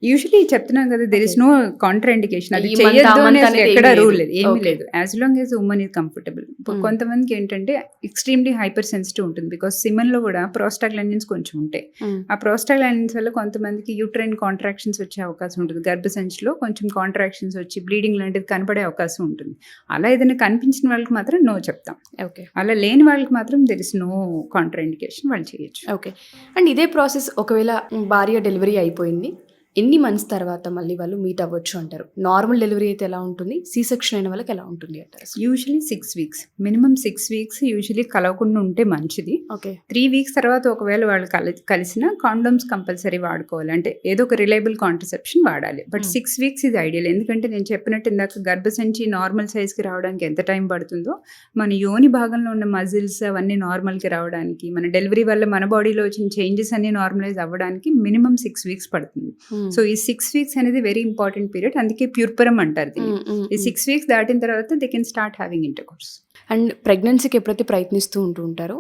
B: యూజువలీ చెప్తున్నాం కదా, there is
C: Okay.
B: No contraindication. అది
C: ఈ month,
B: చేయొద్దు
C: ఆ month
B: అనేది
C: అనేది
B: ఎక్కడ
C: ఏమీ
B: రూల్
C: లేదు.
B: లేదు, ఏమీ
C: Okay.
B: లేదు. As long as women is comfortable. కొంతమందికి ఏంటంటే ఎక్స్ట్రీమ్లీ హైపర్ సెన్సిటివ్ ఉంటుంది, బికాస్ సిమెన్లో కూడా ప్రోస్టాగ్లాండిన్స్ కొంచెం ఉంటాయి. ఆ ప్రోస్టాగ్లాండిన్స్ వల్ల కొంతమందికి యూట్రైన్ కాంట్రాక్షన్స్ వచ్చే అవకాశం ఉంటుంది, గర్భసంచిలో కొంచెం కాంట్రాక్షన్స్ వచ్చి బ్లీడింగ్ లాంటిది కనపడే అవకాశం ఉంటుంది. అలా ఏదైనా కనిపించిన వాళ్ళకి మాత్రం నో చెప్తాం.
C: ఓకే.
B: అలా లేని వాళ్ళకి మాత్రం there is no contraindication, వాళ్ళు చేయొచ్చు.
C: ఓకే. అండ్ ఇదే ప్రాసెస్ ఒకవేళ భార్య డెలివరీ అయిపోయింది, ఎన్ని మంత్స్ తర్వాత మళ్ళీ వాళ్ళు మీట్ అవ్వచ్చు అంటారు? నార్మల్ డెలివరీ అయితే ఎలా ఉంటుంది, సి సెక్షన్ అయిన వాళ్ళకి ఎలా ఉంటుంది అంటారు?
B: Usually 6 weeks, minimum 6 weeks usually కలవకుండా ఉంటే మంచిది.
C: ఓకే.
B: 3 వీక్స్ తర్వాత ఒకవేళ వాళ్ళు కలిసిన కాండోమ్స్ కంపల్సరీ వాడుకోవాలి, అంటే ఏదో ఒక రిలయబుల్ కాంట్రసెప్షన్ వాడాలి. బట్ 6 వీక్స్ ఇది ఐడియల్, ఎందుకంటే నేను చెప్పినట్టు ఇందాక గర్భసంచి నార్మల్ సైజ్కి రావడానికి ఎంత టైం పడుతుందో, మన యోని భాగంలో ఉన్న మజిల్స్ అవన్నీ నార్మల్కి రావడానికి, మన డెలివరీ వల్ల మన బాడీలో వచ్చిన చేంజెస్ అన్ని నార్మలైజ్ అవ్వడానికి మినిమం 6 వీక్స్ పడుతుంది. సో ఈ 6 వీక్స్ అనేది వెరీ ఇంపార్టెంట్ పీరియడ్, అందుకే ప్యూర్పరం అంటారు దీన్ని. ఈ 6 వీక్స్ దాటిన తర్వాత they can start having intercourse.
C: And ప్రెగ్నెన్సీకి ఎప్పుడైతే ప్రయత్నిస్తూ ఉంటారో,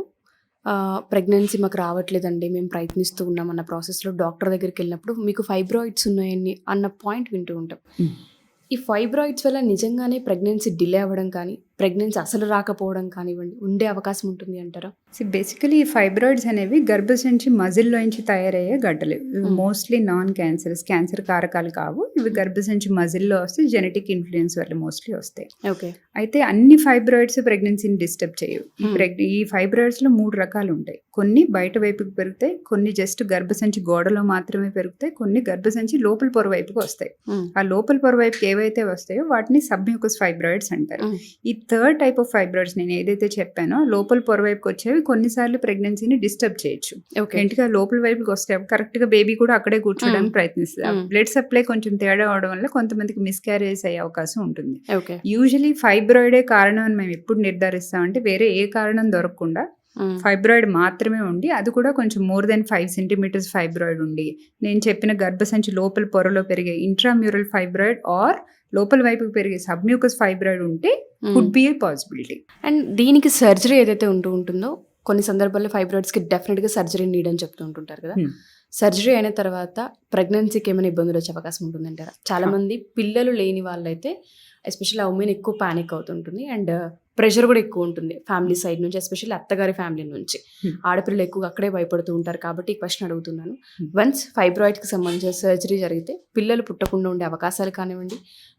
C: ప్రెగ్నెన్సీ మాకు రావట్లేదండి, మేము ప్రయత్నిస్తూ ఉన్నాం అన్న ప్రాసెస్లో డాక్టర్ దగ్గరికి వెళ్ళినప్పుడు మీకు ఫైబ్రాయిడ్స్ ఉన్నాయని అన్న పాయింట్ వింటూ ఉంటాం. ఈ ఫైబ్రాయిడ్స్ వల్ల నిజంగానే ప్రెగ్నెన్సీ డిలే అవ్వడం కానీ, ప్రెగ్నెన్సీ అసలు రాకపోవడం కానివ్వండి, ఉండే అవకాశం ఉంటుంది అంటారా?
B: బేసికలీ ఈ ఫైబ్రాయిడ్స్ అనేవి గర్భసంచి మజిల్లోంచి తయారయ్యే గడ్డలు. ఇవి మోస్ట్లీ నాన్ క్యాన్సరస్, క్యాన్సర్ కారకాలు కావు. ఇవి గర్భసంచి మజిల్లో వస్తే జెనెటిక్ ఇన్ఫ్లుయెన్స్ వల్ల మోస్ట్లీ వస్తాయి.
C: ఓకే.
B: అయితే అన్ని ఫైబ్రాయిడ్స్ ప్రెగ్నెన్సీని డిస్టర్బ్ చేయవు. ఈ ఫైబ్రాయిడ్స్లో 3 రకాలు ఉంటాయి. కొన్ని బయట వైపుకి పెరుగుతాయి, కొన్ని జస్ట్ గర్భసంచి గోడలో మాత్రమే పెరుగుతాయి, కొన్ని గర్భసంచి లోపల పొర వైపుకి వస్తాయి. ఆ లోపల పొర వైపుకి ఏవైతే వస్తాయో వాటిని సబ్మ్యూకస్ ఫైబ్రాయిడ్స్ అంటారు. ఈ థర్డ్ టైప్ ఆఫ్ ఫైబ్రాయిడ్స్ నేను ఏదైతే చెప్పానో లోపల పొర వైపుకి వచ్చేవి కొన్నిసార్లు ప్రెగ్నెన్సీని డిస్టర్బ్ చేయొచ్చు. ఎందుకంటే లోపల వైపుకి వస్తే కరెక్ట్ గా బేబీ కూడా అక్కడే కూర్చోడానికి ప్రయత్నిస్తుంది. బ్లడ్ సప్లై కొంచెం తేడా అవడం వల్ల కొంతమందికి మిస్క్యారేజ్ అయ్యే అవకాశం ఉంటుంది. యూజువలీ ఫైబ్రాయిడే కారణం అని మేము ఎప్పుడు నిర్ధారిస్తామంటే, వేరే ఏ కారణం దొరకకుండా ఫైబ్రాయిడ్ మాత్రమే ఉండి, అది కూడా కొంచెం మోర్ దెన్ 5 సెంటీమీటర్స్ ఫైబ్రాయిడ్ ఉండి, నేను చెప్పిన గర్భసంచి లోపల పొరలో పెరిగే ఇంట్రామ్యూరల్ ఫైబ్రాయిడ్ ఆర్ లోపల వైపుకి పెరిగే సబ్మ్యూకస్ ఫైబ్రాయిడ్ ఉంటే could be a possibility.
C: And దీనికి సర్జరీ ఏదైతే ఉంటుందో, కొన్ని సందర్భాల్లో ఫైబ్రాయిడ్స్కి డెఫినెట్గా సర్జరీ నీడ్ అని చెప్తూ ఉంటుంటారు కదా. సర్జరీ అయిన తర్వాత ప్రెగ్నెన్సీకి ఏమైనా ఇబ్బందులు వచ్చే అవకాశం ఉంటుందంటారా? చాలా మంది పిల్లలు లేని వాళ్ళైతే ఎస్పెషల్లీ ఆ ఉమెన్ ఎక్కువ ప్యానిక్ అవుతుంటుంది, అండ్ ప్రెషర్ కూడా ఎక్కువ ఉంటుంది ఫ్యామిలీ సైడ్ నుంచి, ఎస్పెషల్లీ అత్తగారి ఫ్యామిలీ నుంచి. ఆడపిల్లలు ఎక్కువగా అక్కడే భయపడుతూ ఉంటారు. కాబట్టి ఈ క్వశ్చన్ అడుగుతున్నాను. వన్స్ ఫైబ్రాయిడ్కి సంబంధించిన సర్జరీ జరిగితే పిల్లలు పుట్టకుండా ఉండే అవకాశాలు కానివ్వండి,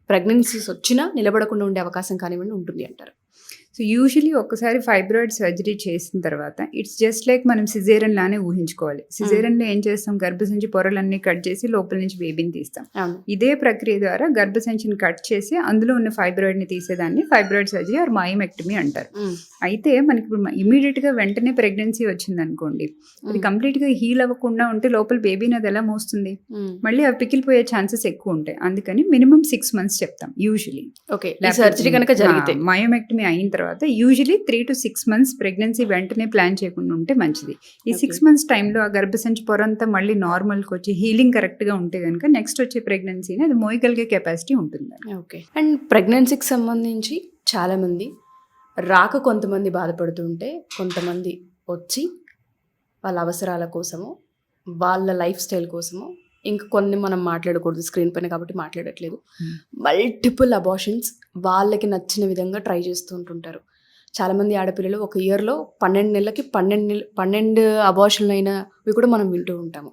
C: ప్రెగ్నెన్సీస్ వచ్చినా నిలబడకుండా ఉండే అవకాశం కానివ్వండి ఉంటుంది అంటారు?
B: సో యూజువలీ ఒకసారి ఫైబ్రాయిడ్ సర్జరీ చేసిన తర్వాత ఇట్స్ జస్ట్ లైక్ మనం సిజేరియన్ లానే ఊహించుకోవాలి. సిజేరియన్లో ఏం చేస్తాం, గర్భసంచి పొరలన్నీ కట్ చేసి లోపల నుంచి బేబీని తీస్తాం. ఇదే ప్రక్రియ ద్వారా గర్భసంచిని కట్ చేసి అందులో ఉన్న ఫైబ్రాయిడ్ని తీసేదాన్ని ఫైబ్రాయిడ్ సర్జరీ ఆర్ మయోమెక్టమీ అంటారు. అయితే మనకి ఇప్పుడు ఇమీడియట్గా వెంటనే ప్రెగ్నెన్సీ వచ్చింది అనుకోండి, అది కంప్లీట్గా హీల్ అవ్వకుండా ఉంటే లోపల బేబీని అది ఎలా మోస్తుంది, మళ్ళీ అవి పికిలిపోయే ఛాన్సెస్ ఎక్కువ ఉంటాయి. అందుకని మినిమం 6 months చెప్తాం యూజువలీ.
C: సర్జరీ కనుక జరిగితే
B: మయోమెక్టమీ అయిన తర్వాత యూజువలీ 3 to 6 months ప్రెగ్నెన్సీ వెంటనే ప్లాన్ చేయకుండా ఉంటే మంచిది. ఈ 6 months టైంలో ఆ గర్భసంచి పొర అంతా మళ్ళీ నార్మల్కి వచ్చి హీలింగ్ కరెక్ట్గా ఉంటే కనుక నెక్స్ట్ వచ్చే ప్రెగ్నెన్సీని అది మోయగలిగే కెపాసిటీ ఉంటుంది.
C: ఓకే. అండ్ ప్రెగ్నెన్సీకి సంబంధించి చాలామంది రాక కొంతమంది బాధపడుతుంటే, కొంతమంది వచ్చి వాళ్ళ అవసరాల కోసమో వాళ్ళ లైఫ్ స్టైల్ కోసమో, ఇంకా కొన్ని మనం మాట్లాడకూడదు స్క్రీన్ పైన కాబట్టి మాట్లాడట్లేదు, మల్టిపుల్ అబార్షన్స్ వాళ్ళకి నచ్చిన విధంగా ట్రై చేస్తూ ఉంటుంటారు. చాలామంది ఆడపిల్లలు ఒక ఇయర్లో 12 నెలలకి 12 అబార్షన్లు అయినవి కూడా మనం వింటూ ఉంటాము.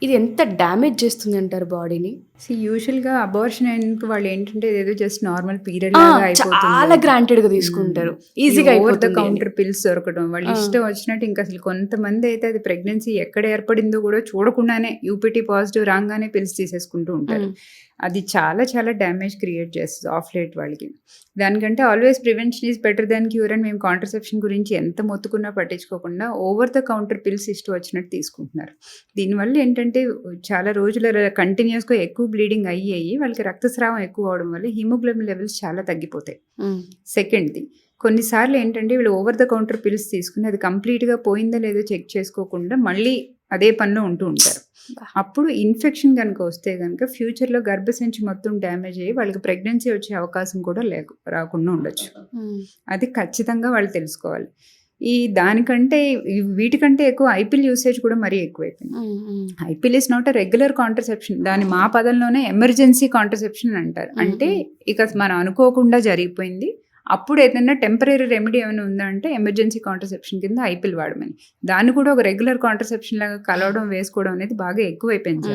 C: ఇది ఎంత డ్యామేజ్ చేస్తుంది అంటారు బాడీని?
B: యూజువల్గా అబార్షన్ అయినందుకు వాళ్ళు ఏంటంటే ఏదో జస్ట్ నార్మల్ పీరియడ్ లాగా అయిపోతుంది,
C: చాలా గ్రాంటెడ్ గా తీసుకుంటారు, ఈజీగా
B: ఓవర్ ద కౌంటర్ పిల్స్ దొరకడం, వాళ్ళు ఇష్టం వచ్చినట్టు. ఇంకా అసలు కొంతమంది అయితే అది ప్రెగ్నెన్సీ ఎక్కడ ఏర్పడిందో కూడా చూడకుండానే యూపీటీ పాజిటివ్ రాగానే పిల్స్ తీసేసుకుంటూ ఉంటారు. అది చాలా చాలా డ్యామేజ్ క్రియేట్ చేస్తుంది ఆఫ్ లేట్ వాళ్ళకి. దానికంటే always prevention is better than cure అని మేము కాంట్రసెప్షన్ గురించి ఎంత మొత్తుకున్నా పట్టించుకోకుండా ఓవర్ ద కౌంటర్ పిల్స్ ఇష్టం వచ్చినట్టు తీసుకుంటున్నారు. దీనివల్ల ఏంటంటే చాలా రోజుల కంటిన్యూస్గా ఎక్కువ బ్లీడింగ్ అయ్యి వాళ్ళకి రక్తస్రావం ఎక్కువ అవడం వల్ల హిమోగ్లోబిన్ లెవెల్స్ చాలా తగ్గిపోతాయి. సెకండ్ది, కొన్నిసార్లు ఏంటంటే వీళ్ళు ఓవర్ ద కౌంటర్ పిల్స్ తీసుకుని అది కంప్లీట్గా పోయిందో లేదో చెక్ చేసుకోకుండా మళ్ళీ అదే పనిలో ఉంటూ ఉంటారు. అప్పుడు ఇన్ఫెక్షన్ కనుక వస్తే కనుక ఫ్యూచర్లో గర్భసంచి మొత్తం డ్యామేజ్ అయ్యి వాళ్ళకి ప్రెగ్నెన్సీ వచ్చే అవకాశం కూడా రాకుండా ఉండొచ్చు. అది ఖచ్చితంగా వాళ్ళు తెలుసుకోవాలి. దానికంటే వీటికంటే ఎక్కువ ఐపిల్ యూసేజ్ కూడా మరీ ఎక్కువైపోయింది. I pill is not a regular contraception. దాని మా పదంలోనే ఎమర్జెన్సీ కాంట్రసెప్షన్ అంటారు. అంటే ఇక మనం అనుకోకుండా జరిగిపోయింది, అప్పుడు ఏదైనా టెంపరీ రెమెడీ ఏమైనా ఉందా అంటే ఎమర్జెన్సీ కాంట్రసెప్షన్ కింద ఐపిల్ వాడమని. దాన్ని కూడా ఒక రెగ్యులర్ కాంట్రసెప్షన్ లాగా కలవడం వేసుకోవడం అనేది బాగా ఎక్కువైపోయింది.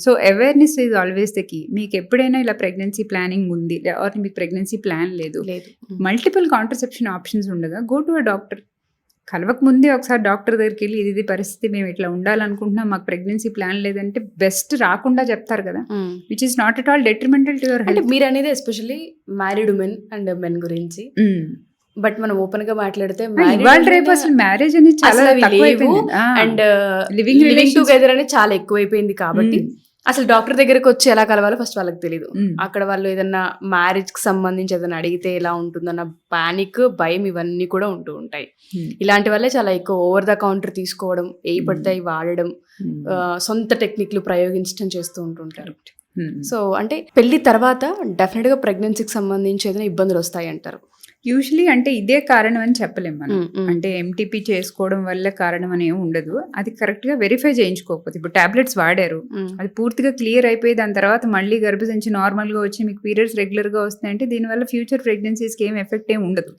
B: So awareness is always the key. మీకు ఎప్పుడైనా ఇలా ప్రెగ్నెన్సీ ప్లానింగ్ ఉంది ఆర్ మీకు ప్రెగ్నెన్సీ ప్లాన్ లేదు, మల్టిపుల్ కాంట్రసెప్షన్ ఆప్షన్స్ ఉండగా గో టు అ డాక్టర్. కలవక ముందే ఒకసారి డాక్టర్ దగ్గరికి వెళ్ళి ఇది పరిస్థితి, మేము ఇట్లా ఉండాలనుకుంటున్నాం, మాకు ప్రెగ్నెన్సీ ప్లాన్ లేదంటే బెస్ట్ రాకుండా చెప్తారు కదా, which is not at all detrimental to your health.
C: అంటే మీరు అనేది especially married women and men గురించి, బట్ మనం ఓపెన్ గా మాట్లాడితే
B: ఇవాళ రేపు అసలు మ్యారేజ్ అనేది చాలా
C: అండ్ లివింగ్ టుగెదర్ అనేది చాలా ఎక్కువైపోయింది. కాబట్టి అసలు డాక్టర్ దగ్గరకు వచ్చి ఎలా కలవాలో ఫస్ట్ వాళ్ళకి తెలియదు. అక్కడ వాళ్ళు ఏదన్నా మ్యారేజ్ కి సంబంధించి ఏదైనా అడిగితే ఎలా ఉంటుందన్న పానిక్, భయం ఇవన్నీ కూడా ఉంటూ ఉంటాయి. ఇలాంటి వల్లే చాలా ఎక్కువ ఓవర్ ద కౌంటర్ తీసుకోవడం, ఏ పడితే వాడడం, సొంత టెక్నిక్లు ప్రయోగించడం చేస్తూ ఉంటుంటారు. సో అంటే పెళ్లి తర్వాత డెఫినెట్ గా ప్రెగ్నెన్సీకి సంబంధించి ఏదైనా ఇబ్బందులు వస్తాయి అంటారు.
B: యూజువలీ అంటే ఇదే కారణం అని చెప్పలేము మనం. అంటే ఎంటీపీ చేసుకోవడం వల్ల కారణం అని ఏమి ఉండదు. అది కరెక్ట్ గా వెరిఫై చేయించుకోకపోతే, ఇప్పుడు టాబ్లెట్స్ వాడారు, అది పూర్తిగా క్లియర్ అయిపోయి దాని తర్వాత మళ్ళీ గర్భసంచి నార్మల్ గా వచ్చి మీకు పీరియడ్స్ రెగ్యులర్ గా వస్తాయంటే దీనివల్ల ఫ్యూచర్ ప్రెగ్నెన్సీస్ కి ఏం ఎఫెక్ట్ ఏమి ఉండదు.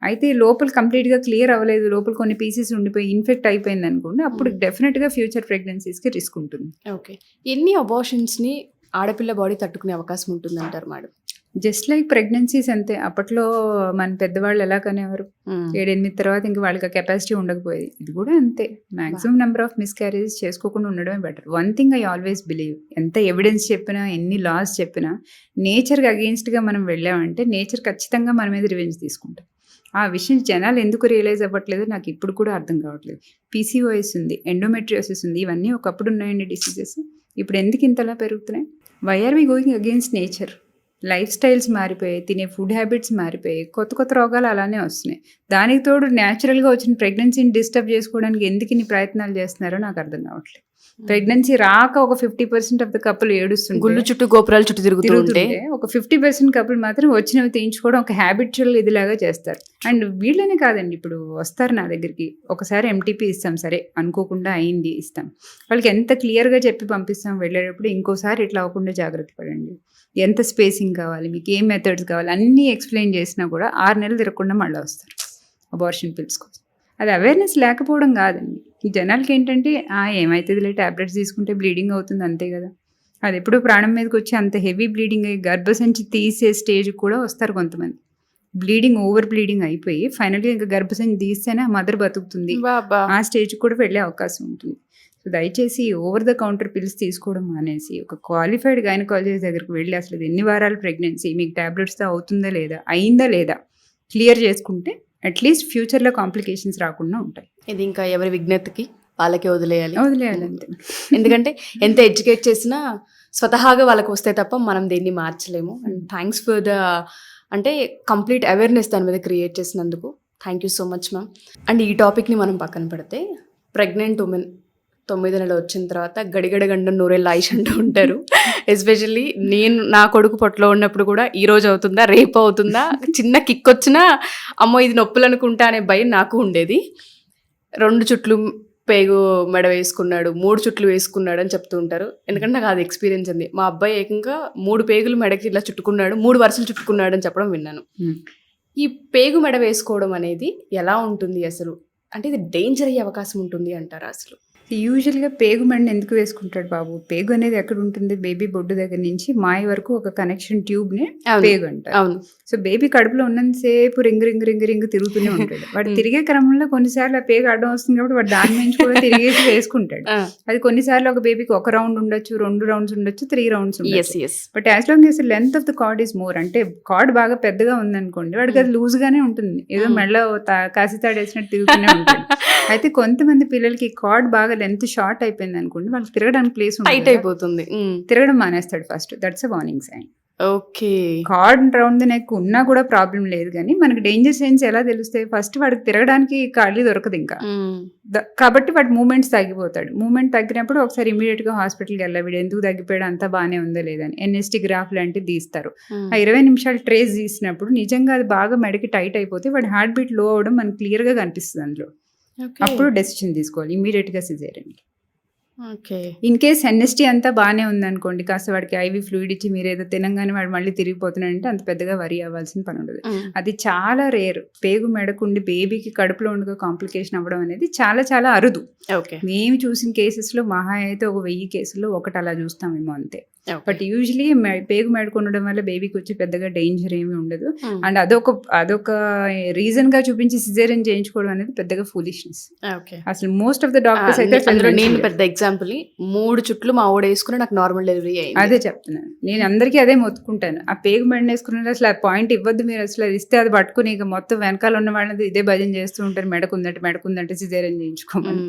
B: అయితే లోపల కంప్లీట్ గా క్లియర్ అవ్వలేదు, లోపల కొన్ని పీసెస్ ఉండిపోయి ఇన్ఫెక్ట్ అయిపోయింది అనుకోండి, అప్పుడు డెఫినెట్ గా ఫ్యూచర్ ప్రెగ్నెన్సీస్ కి రిస్క్ ఉంటుంది.
C: ఓకే, ఎన్ని అబార్షన్స్ ని ఆడపిల్ల బాడీ తట్టుకునే అవకాశం ఉంటుంది అంటారు మేడం?
B: జస్ట్ లైక్ ప్రెగ్నెన్సీస్ అంతే. అప్పట్లో మన పెద్దవాళ్ళు ఎలా కనేవారు, 7-8 తర్వాత ఇంక వాళ్ళకి కెపాసిటీ ఉండకపోయేది. ఇది కూడా అంతే. మాక్సిమం నెంబర్ ఆఫ్ మిస్క్యారేజెస్ చేసుకోకుండా ఉండడమే better. One thing I always believe, ఎంత ఎవిడెన్స్ చెప్పినా, ఎన్ని లాస్ చెప్పినా, నేచర్కి అగెయిన్స్ట్గా మనం వెళ్ళామంటే నేచర్ ఖచ్చితంగా మన మీద రివెంజ్ తీసుకుంటాం. ఆ విషయం జనాలు ఎందుకు రియలైజ్ అవ్వట్లేదు నాకు ఇప్పుడు కూడా అర్థం కావట్లేదు. పీసీఓఎస్ ఉంది, ఎండోమెట్రియోసిస్ ఉంది, ఇవన్నీ ఒకప్పుడు ఉన్నాయండి డిసీజెస్. ఇప్పుడు ఎందుకు ఇంతలా పెరుగుతున్నాయి? Why are we going against nature? Lifestyles మారిపోయాయి, తినే ఫుడ్ హ్యాబిట్స్ మారిపోయాయి, కొత్త కొత్త రోగాలు అలానే వస్తున్నాయి. దానికి తోడు న్యాచురల్గా వచ్చిన ప్రెగ్నెన్సీని డిస్టర్బ్ చేసుకోవడానికి ఎందుకు ఇన్ని ప్రయత్నాలు చేస్తున్నారో నాకు అర్థం కావట్లేదు. ప్రెగ్నెన్సీ రాక ఒక 50% ఆఫ్ ద కపుల్ ఏడుస్తుంది,
C: గుళ్ళు చుట్టూ గోపురాల చుట్టూ తిరుగుతుంటే
B: ఒక 50% కపుల్ మాత్రం వచ్చినవి తీయించుకోవడం ఒక హ్యాబిచువల్ ఇదిలాగా చేస్తారు. అండ్ వీళ్ళనే కాదండి, ఇప్పుడు వస్తారు నా దగ్గరికి, ఒకసారి ఎంటీపీ ఇస్తాం, సరే అనుకోకుండా అయింది ఇస్తాం, వాళ్ళకి ఎంత క్లియర్గా చెప్పి పంపిస్తాం వెళ్ళేటప్పుడు, ఇంకోసారి ఇట్లా అవ్వకుండా జాగ్రత్త పడండి, ఎంత స్పేసింగ్ కావాలి, మీకు ఏం మెథడ్స్ కావాలి అన్నీ ఎక్స్ప్లెయిన్ చేసినా కూడా 6 నెలలు తిరగకుండా మళ్ళీ వస్తారు అబార్షన్ పిల్స్ కోసం. అది అవేర్నెస్ లేకపోవడం కాదండి. ఈ జనాలకి ఏంటంటే ఏమవుతుందిలే ట్యాబ్లెట్స్ తీసుకుంటే బ్లీడింగ్ అవుతుంది అంతే కదా, అది ఎప్పుడో ప్రాణం మీదకి వచ్చి అంత హెవీ బ్లీడింగ్ అయ్యి గర్భసంచి తీసే స్టేజ్ కూడా వస్తారు కొంతమంది. బ్లీడింగ్ ఓవర్ బ్లీడింగ్ అయిపోయి ఫైనల్గా ఇంకా గర్భసంచి తీస్తేనే ఆ మదర్ బతుకుతుంది, ఆ స్టేజ్ కూడా వెళ్ళే అవకాశం ఉంటుంది. సో దయచేసి ఓవర్ ద కౌంటర్ పిల్స్ తీసుకోవడం మానేసి ఒక క్వాలిఫైడ్ గైనకాలజిస్ట్ దగ్గరికి వెళ్ళి అసలు ఎన్ని వారాల ప్రెగ్నెన్సీ, మీకు ట్యాబ్లెట్స్తో అవుతుందా లేదా, అయిందా లేదా క్లియర్ చేసుకుంటే అట్లీస్ట్ ఫ్యూచర్లో కాంప్లికేషన్స్ రాకుండా ఉంటాయి.
C: ఇది ఇంకా ఎవరి విజ్ఞతకి వాళ్ళకే వదిలేయాలి
B: అంతే.
C: ఎందుకంటే ఎంత ఎడ్యుకేట్ చేసినా స్వతహాగా వాళ్ళకి వస్తే తప్ప మనం దేన్ని మార్చలేము. అండ్ థ్యాంక్స్ ఫర్ ద అంటే కంప్లీట్ అవేర్నెస్ దాని మీద క్రియేట్ చేసినందుకు thank you so much ma'am. And ఈ టాపిక్ని మనం పక్కన పెడితే ప్రెగ్నెంట్ ఉమెన్ 9 నెలలు వచ్చిన తర్వాత గడిగడ గండం నూరేళ్ళు ఆయుష్ అంటూ ఉంటారు. ఎస్పెషల్లీ నేను నా కొడుకు పొట్టలో ఉన్నప్పుడు కూడా ఈ రోజు అవుతుందా రేపు అవుతుందా, చిన్న కిక్ వచ్చినా అమ్మో ఇది నొప్పులు అనుకుంటా అనే భయం నాకు ఉండేది. 2 చుట్లు పేగు మెడ వేసుకున్నాడు, 3 చుట్లు వేసుకున్నాడు అని చెప్తూ ఉంటారు. ఎందుకంటే నాకు అది ఎక్స్పీరియన్స్ ఉంది. మా అబ్బాయి ఏకంగా 3 పేగులు మెడకి ఇలా చుట్టుకున్నాడు, 3 వరుసలు చుట్టుకున్నాడు అని చెప్పడం విన్నాను. ఈ పేగు మెడ వేసుకోవడం అనేది ఎలా ఉంటుంది అసలు, అంటే ఇది డేంజర్ అయ్యే అవకాశం ఉంటుంది అంటారా అసలు?
B: యూజువల్గా పేగు మెడని ఎందుకు వేసుకుంటాడు బాబు? పేగు అనేది ఎక్కడ ఉంటుంది? బేబీ బొడ్డు దగ్గర నుంచి మాయ వరకు ఒక కనెక్షన్ ట్యూబ్నే పేగు అంటారు. సో బేబీ కడుపులో ఉన్నంతసేపు రింగ్ రింగ్ రింగ్ రింగ్ తిరుగుతూనే ఉంటాడు. వాడు తిరిగే క్రమంలో కొన్నిసార్లు ఆ పేగు అడ్డం వస్తుంది కాబట్టి వాడు దాని నుంచి కూడా తిరిగేసి వేసుకుంటాడు. అది కొన్నిసార్లు ఒక బేబీకి 1 రౌండ్ ఉండొచ్చు, 2 రౌండ్స్ ఉండొచ్చు, 3 రౌండ్స్ ఉండొచ్చు. But as long as length of the card is more, అంటే కార్డ్ బాగా పెద్దగా ఉందనుకోండి వాడికి అది లూజ్ గానే ఉంటుంది, ఏదో మెడలో కాసితాడు వేసినట్టు తిరుగుతూనే ఉంటుంది. అయితే కొంతమంది పిల్లలకి కార్డ్ బాగా లెంత్ షార్ట్ అయిపోయింది అనుకోండి, వాళ్ళకి తిరగడానికి ప్లేస్
C: టైట్ అయిపోతుంది,
B: తిరగడం మానేస్తాడు first. That's a warning sign.
C: Okay.
B: Cord round the neck ఉన్నా కూడా ప్రాబ్లం లేదు కానీ మనకి డేంజర్ సైన్స్ ఎలా తెలుస్తాయి? ఫస్ట్ వాడికి తిరగడానికి ఖాళీ దొరకదు ఇంకా. కాబట్టి వాడి మూమెంట్స్ తగ్గిపోతాడు. మూమెంట్ తగ్గినప్పుడు ఒకసారి ఇమీడియట్గా హాస్పిటల్కి వెళ్ళాలి. వీడు ఎందుకు తగ్గిపోయాడు, అంతా బాగానే ఉందో లేదని ఎన్ఎస్టీ గ్రాఫ్ లాంటివి తీస్తారు. ఆ 20 నిమిషాలు ట్రేస్ తీసినప్పుడు నిజంగా అది బాగా మెడకి టైట్ అయిపోతే వాడి హార్ట్ బీట్ లో అవడం మనకి క్లియర్గా కనిపిస్తుంది అందులో. అప్పుడు డెసిషన్ తీసుకోవాలి ఇమీడియట్గా సిజేరియన్కి.
C: ఓకే.
B: ఇన్ కేస్ ఎన్ఎస్టీ అంతా బాగానే ఉందనుకోండి, కాస్త వాడికి ఐవి ఫ్లూయిడ్ ఇచ్చి మీరు ఏదో తినంగానే వాడు మళ్ళీ తిరిగిపోతున్నాడంటే అంత పెద్దగా వరి అవ్వాల్సిన పని ఉండదు. అది చాలా రేర్. పేగు మెడకుండి బేబీకి కడుపులో ఉండగా కాంప్లికేషన్ అవ్వడం అనేది చాలా చాలా అరుదు.
C: ఓకే.
B: మేము చూసిన కేసెస్లో మహా అయితే ఒక 1000 కేసుల్లో ఒకటి అలా చూస్తామేమో అంతే. బట్ యూజువలీ పేగు మెడకుండడం వల్ల బేబీకి వచ్చి పెద్దగా డేంజర్ ఏమీ ఉండదు. అండ్ అదొక రీజన్ గా చూపించి సిజేరియన్ చేయించుకోవడం అనేది పెద్దగా ఫూలిష్నెస్. అసలు మోస్ట్ ఆఫ్ ద డాక్టర్స్ అయితే
C: నేను పెద్ద ఎగ్జాంపుల్ 3 చుట్లు మా ఊడ వేసుకుని నాకు నార్మల్ డెలివరీ అయ్యింది.
B: అదే చెప్తున్నాను, నేను అందరికీ అదే మొత్తుకుంటాను. ఆ పేగు మెడ వేసుకున్నారు అసలు ఆ పాయింట్ ఇవ్వద్దు మీరు, అసలు అది ఇస్తే అది పట్టుకుని ఇక మొత్తం వెనకాల ఉన్న వాళ్ళది ఇదే భజన చేస్తూ ఉంటారు, మెడకుందంటే సిజేరియన్ చేయించుకోమని.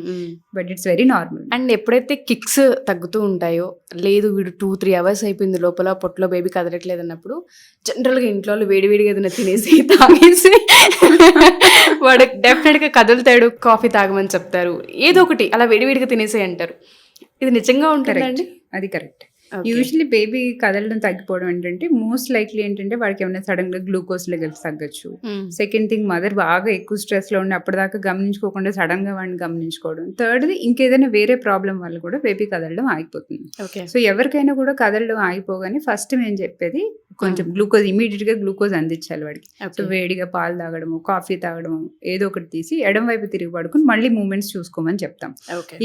B: But it's very normal.
C: And ఎప్పుడైతే కిక్స్ తగ్గుతూ ఉంటాయో, లేదు వీడు 2-3 అవర్స్ అయిపోయింది లోపల పొట్టలో బేబీ కదలట్లేదు అన్నప్పుడు జనరల్గా ఇంట్లో వేడివేడిగా ఏదైనా తినేసి తాగేసి వాడు డెఫినెట్గా కదులుతాడు, కాఫీ తాగమని చెప్తారు, ఏదో ఒకటి అలా వేడివేడిగా తినేసి అంటారు. ఇది నిజంగా ఉంటుందండి?
B: అది కరెక్ట్. యూజువల్లీ బేబీ కదలడం తగ్గిపోవడం ఏంటంటే మోస్ట్ లైక్లీ ఏంటంటే వాడికి ఏమైనా సడన్ గా గ్లూకోజ్ లెవెల్స్ తగ్గచ్చు. సెకండ్ థింగ్ మదర్ బాగా ఎక్కువ స్ట్రెస్ లో ఉండి అప్పటిదాకా గమనించుకోకుండా సడన్ గా వాడిని గమనించుకోవడం. థర్డ్ది ఇంకేదైనా వేరే ప్రాబ్లం వల్ల కూడా బేబీ కదలడం ఆగిపోతుంది. సో ఎవరికైనా కూడా కదలడం ఆగిపోగానే ఫస్ట్ మేము చెప్పేది కొంచెం గ్లూకోజ్, ఇమీడియట్ గా గ్లూకోజ్ అందించాలి వాడికి. సో వేడిగా పాలు తాగడము, కాఫీ తాగడము, ఏదో ఒకటి తీసి ఎడం వైపు తిరిగి పడుకుని మళ్ళీ మూమెంట్స్ చూసుకోమని చెప్తాం.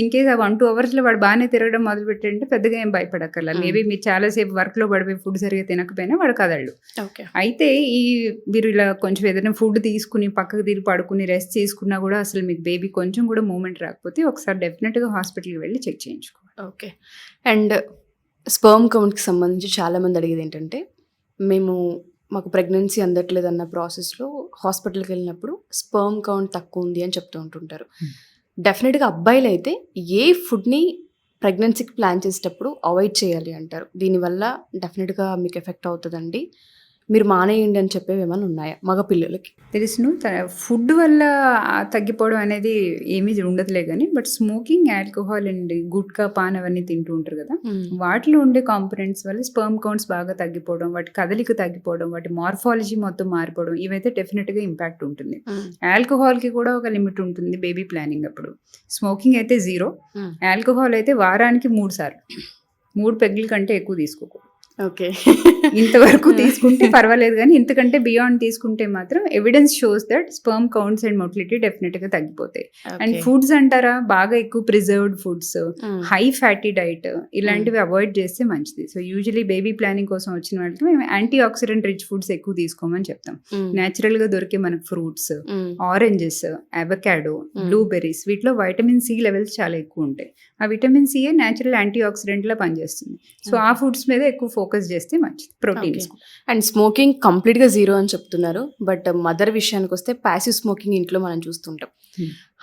B: ఇన్ కేస్ ఆ 1-2 hours లో వాడు బాగానే తిరగడం మొదలు పెట్టంటే పెద్దగా ఏం భయపడక్కర్లా. మేబీ మీరు చాలాసేపు వర్క్ లో పడిపోయి ఫుడ్ సరిగా తినకపోయినా వాడు కదలడు. అయితే మీరు ఇలా కొంచెం ఏదైనా ఫుడ్ తీసుకుని పక్కకు తిరిగి పడుకుని రెస్ట్ తీసుకున్నా కూడా అసలు మీకు బేబీ కొంచెం కూడా మూమెంట్ రాకపోతే ఒకసారి డెఫినెట్ గా హాస్పిటల్కి వెళ్ళి చెక్ చేయించుకోవాలి.
C: ఓకే. అండ్ స్పర్మ్ కౌంట్కి సంబంధించి చాలా మంది అడిగేది ఏంటంటే, మాకు ప్రెగ్నెన్సీ అందట్లేదు అన్న ప్రాసెస్లో హాస్పిటల్కి వెళ్ళినప్పుడు స్పర్మ్ కౌంట్ తక్కువ ఉంది అని చెప్తూ ఉంటుంటారు. డెఫినెట్గా అబ్బాయిలు అయితే ఏ ఫుడ్ని ప్రెగ్నెన్సీకి ప్లాన్ చేసేటప్పుడు అవాయిడ్ చేయాలి అంటారు. దీనివల్ల డెఫినెట్గా మీకు ఎఫెక్ట్ అవుతుందండి, మీరు మానేయండి అని చెప్పేవి ఏమైనా ఉన్నాయా మగ పిల్లలకి?
B: తెలుసును, ఫుడ్ వల్ల తగ్గిపోవడం అనేది ఏమీ ఉండదులే కానీ, but smoking, alcohol and gutka, pan అవన్నీ తింటూ ఉంటారు కదా, వాటిలో ఉండే కాంపోనెంట్స్ వల్ల స్పర్మ్ కౌంట్స్ బాగా తగ్గిపోవడం, వాటి కదలిక తగ్గిపోవడం, వాటి మార్ఫాలజీ మొత్తం మారిపోవడం, ఇవైతే డెఫినెట్గా ఇంపాక్ట్ ఉంటుంది. ఆల్కహాల్కి కూడా ఒక లిమిట్ ఉంటుంది బేబీ ప్లానింగ్ అప్పుడు. స్మోకింగ్ అయితే 0, ఆల్కహాల్ అయితే వారానికి 3 సార్లు, 3 పెగ్గుల కంటే ఎక్కువ తీసుకోకూడదు.
C: ఓకే.
B: ఇంతవరకు తీసుకుంటే పర్వాలేదు కానీ ఇంతకంటే బియాండ్ తీసుకుంటే మాత్రం evidence shows that sperm counts and motility definite గా తగ్గిపోతాయి. అండ్ ఫుడ్స్ అంటారా, బాగా ఎక్కువ preserved foods, high fatty diet ఇలాంటివి అవాయిడ్ చేస్తే మంచిది. సో యూజువలీ బేబీ ప్లానింగ్ కోసం వచ్చిన వాళ్ళకి మేము యాంటీ ఆక్సిడెంట్ రిచ్ ఫుడ్స్ ఎక్కువ తీసుకోమని చెప్తాం. నేచురల్ గా దొరికే మనకు ఫ్రూట్స్, ఆరెంజెస్, అవకాడో, బ్లూబెర్రీస్, వీటిలో వైటమిన్ సి లెవెల్స్ చాలా ఎక్కువ ఉంటాయి. ఆ vitamin C natural antioxidant లా పనిచేస్తుంది. సో ఆ ఫుడ్స్ మీద ఎక్కువ ఫోకస్ చేస్తే మంచిది. ప్రోటీన్స్.
C: అండ్ స్మోకింగ్ కంప్లీట్గా 0 అని చెప్తున్నారు, బట్ మదర్ విషయానికి వస్తే ప్యాసివ్ స్మోకింగ్ ఇంట్లో మనం చూస్తుంటాం.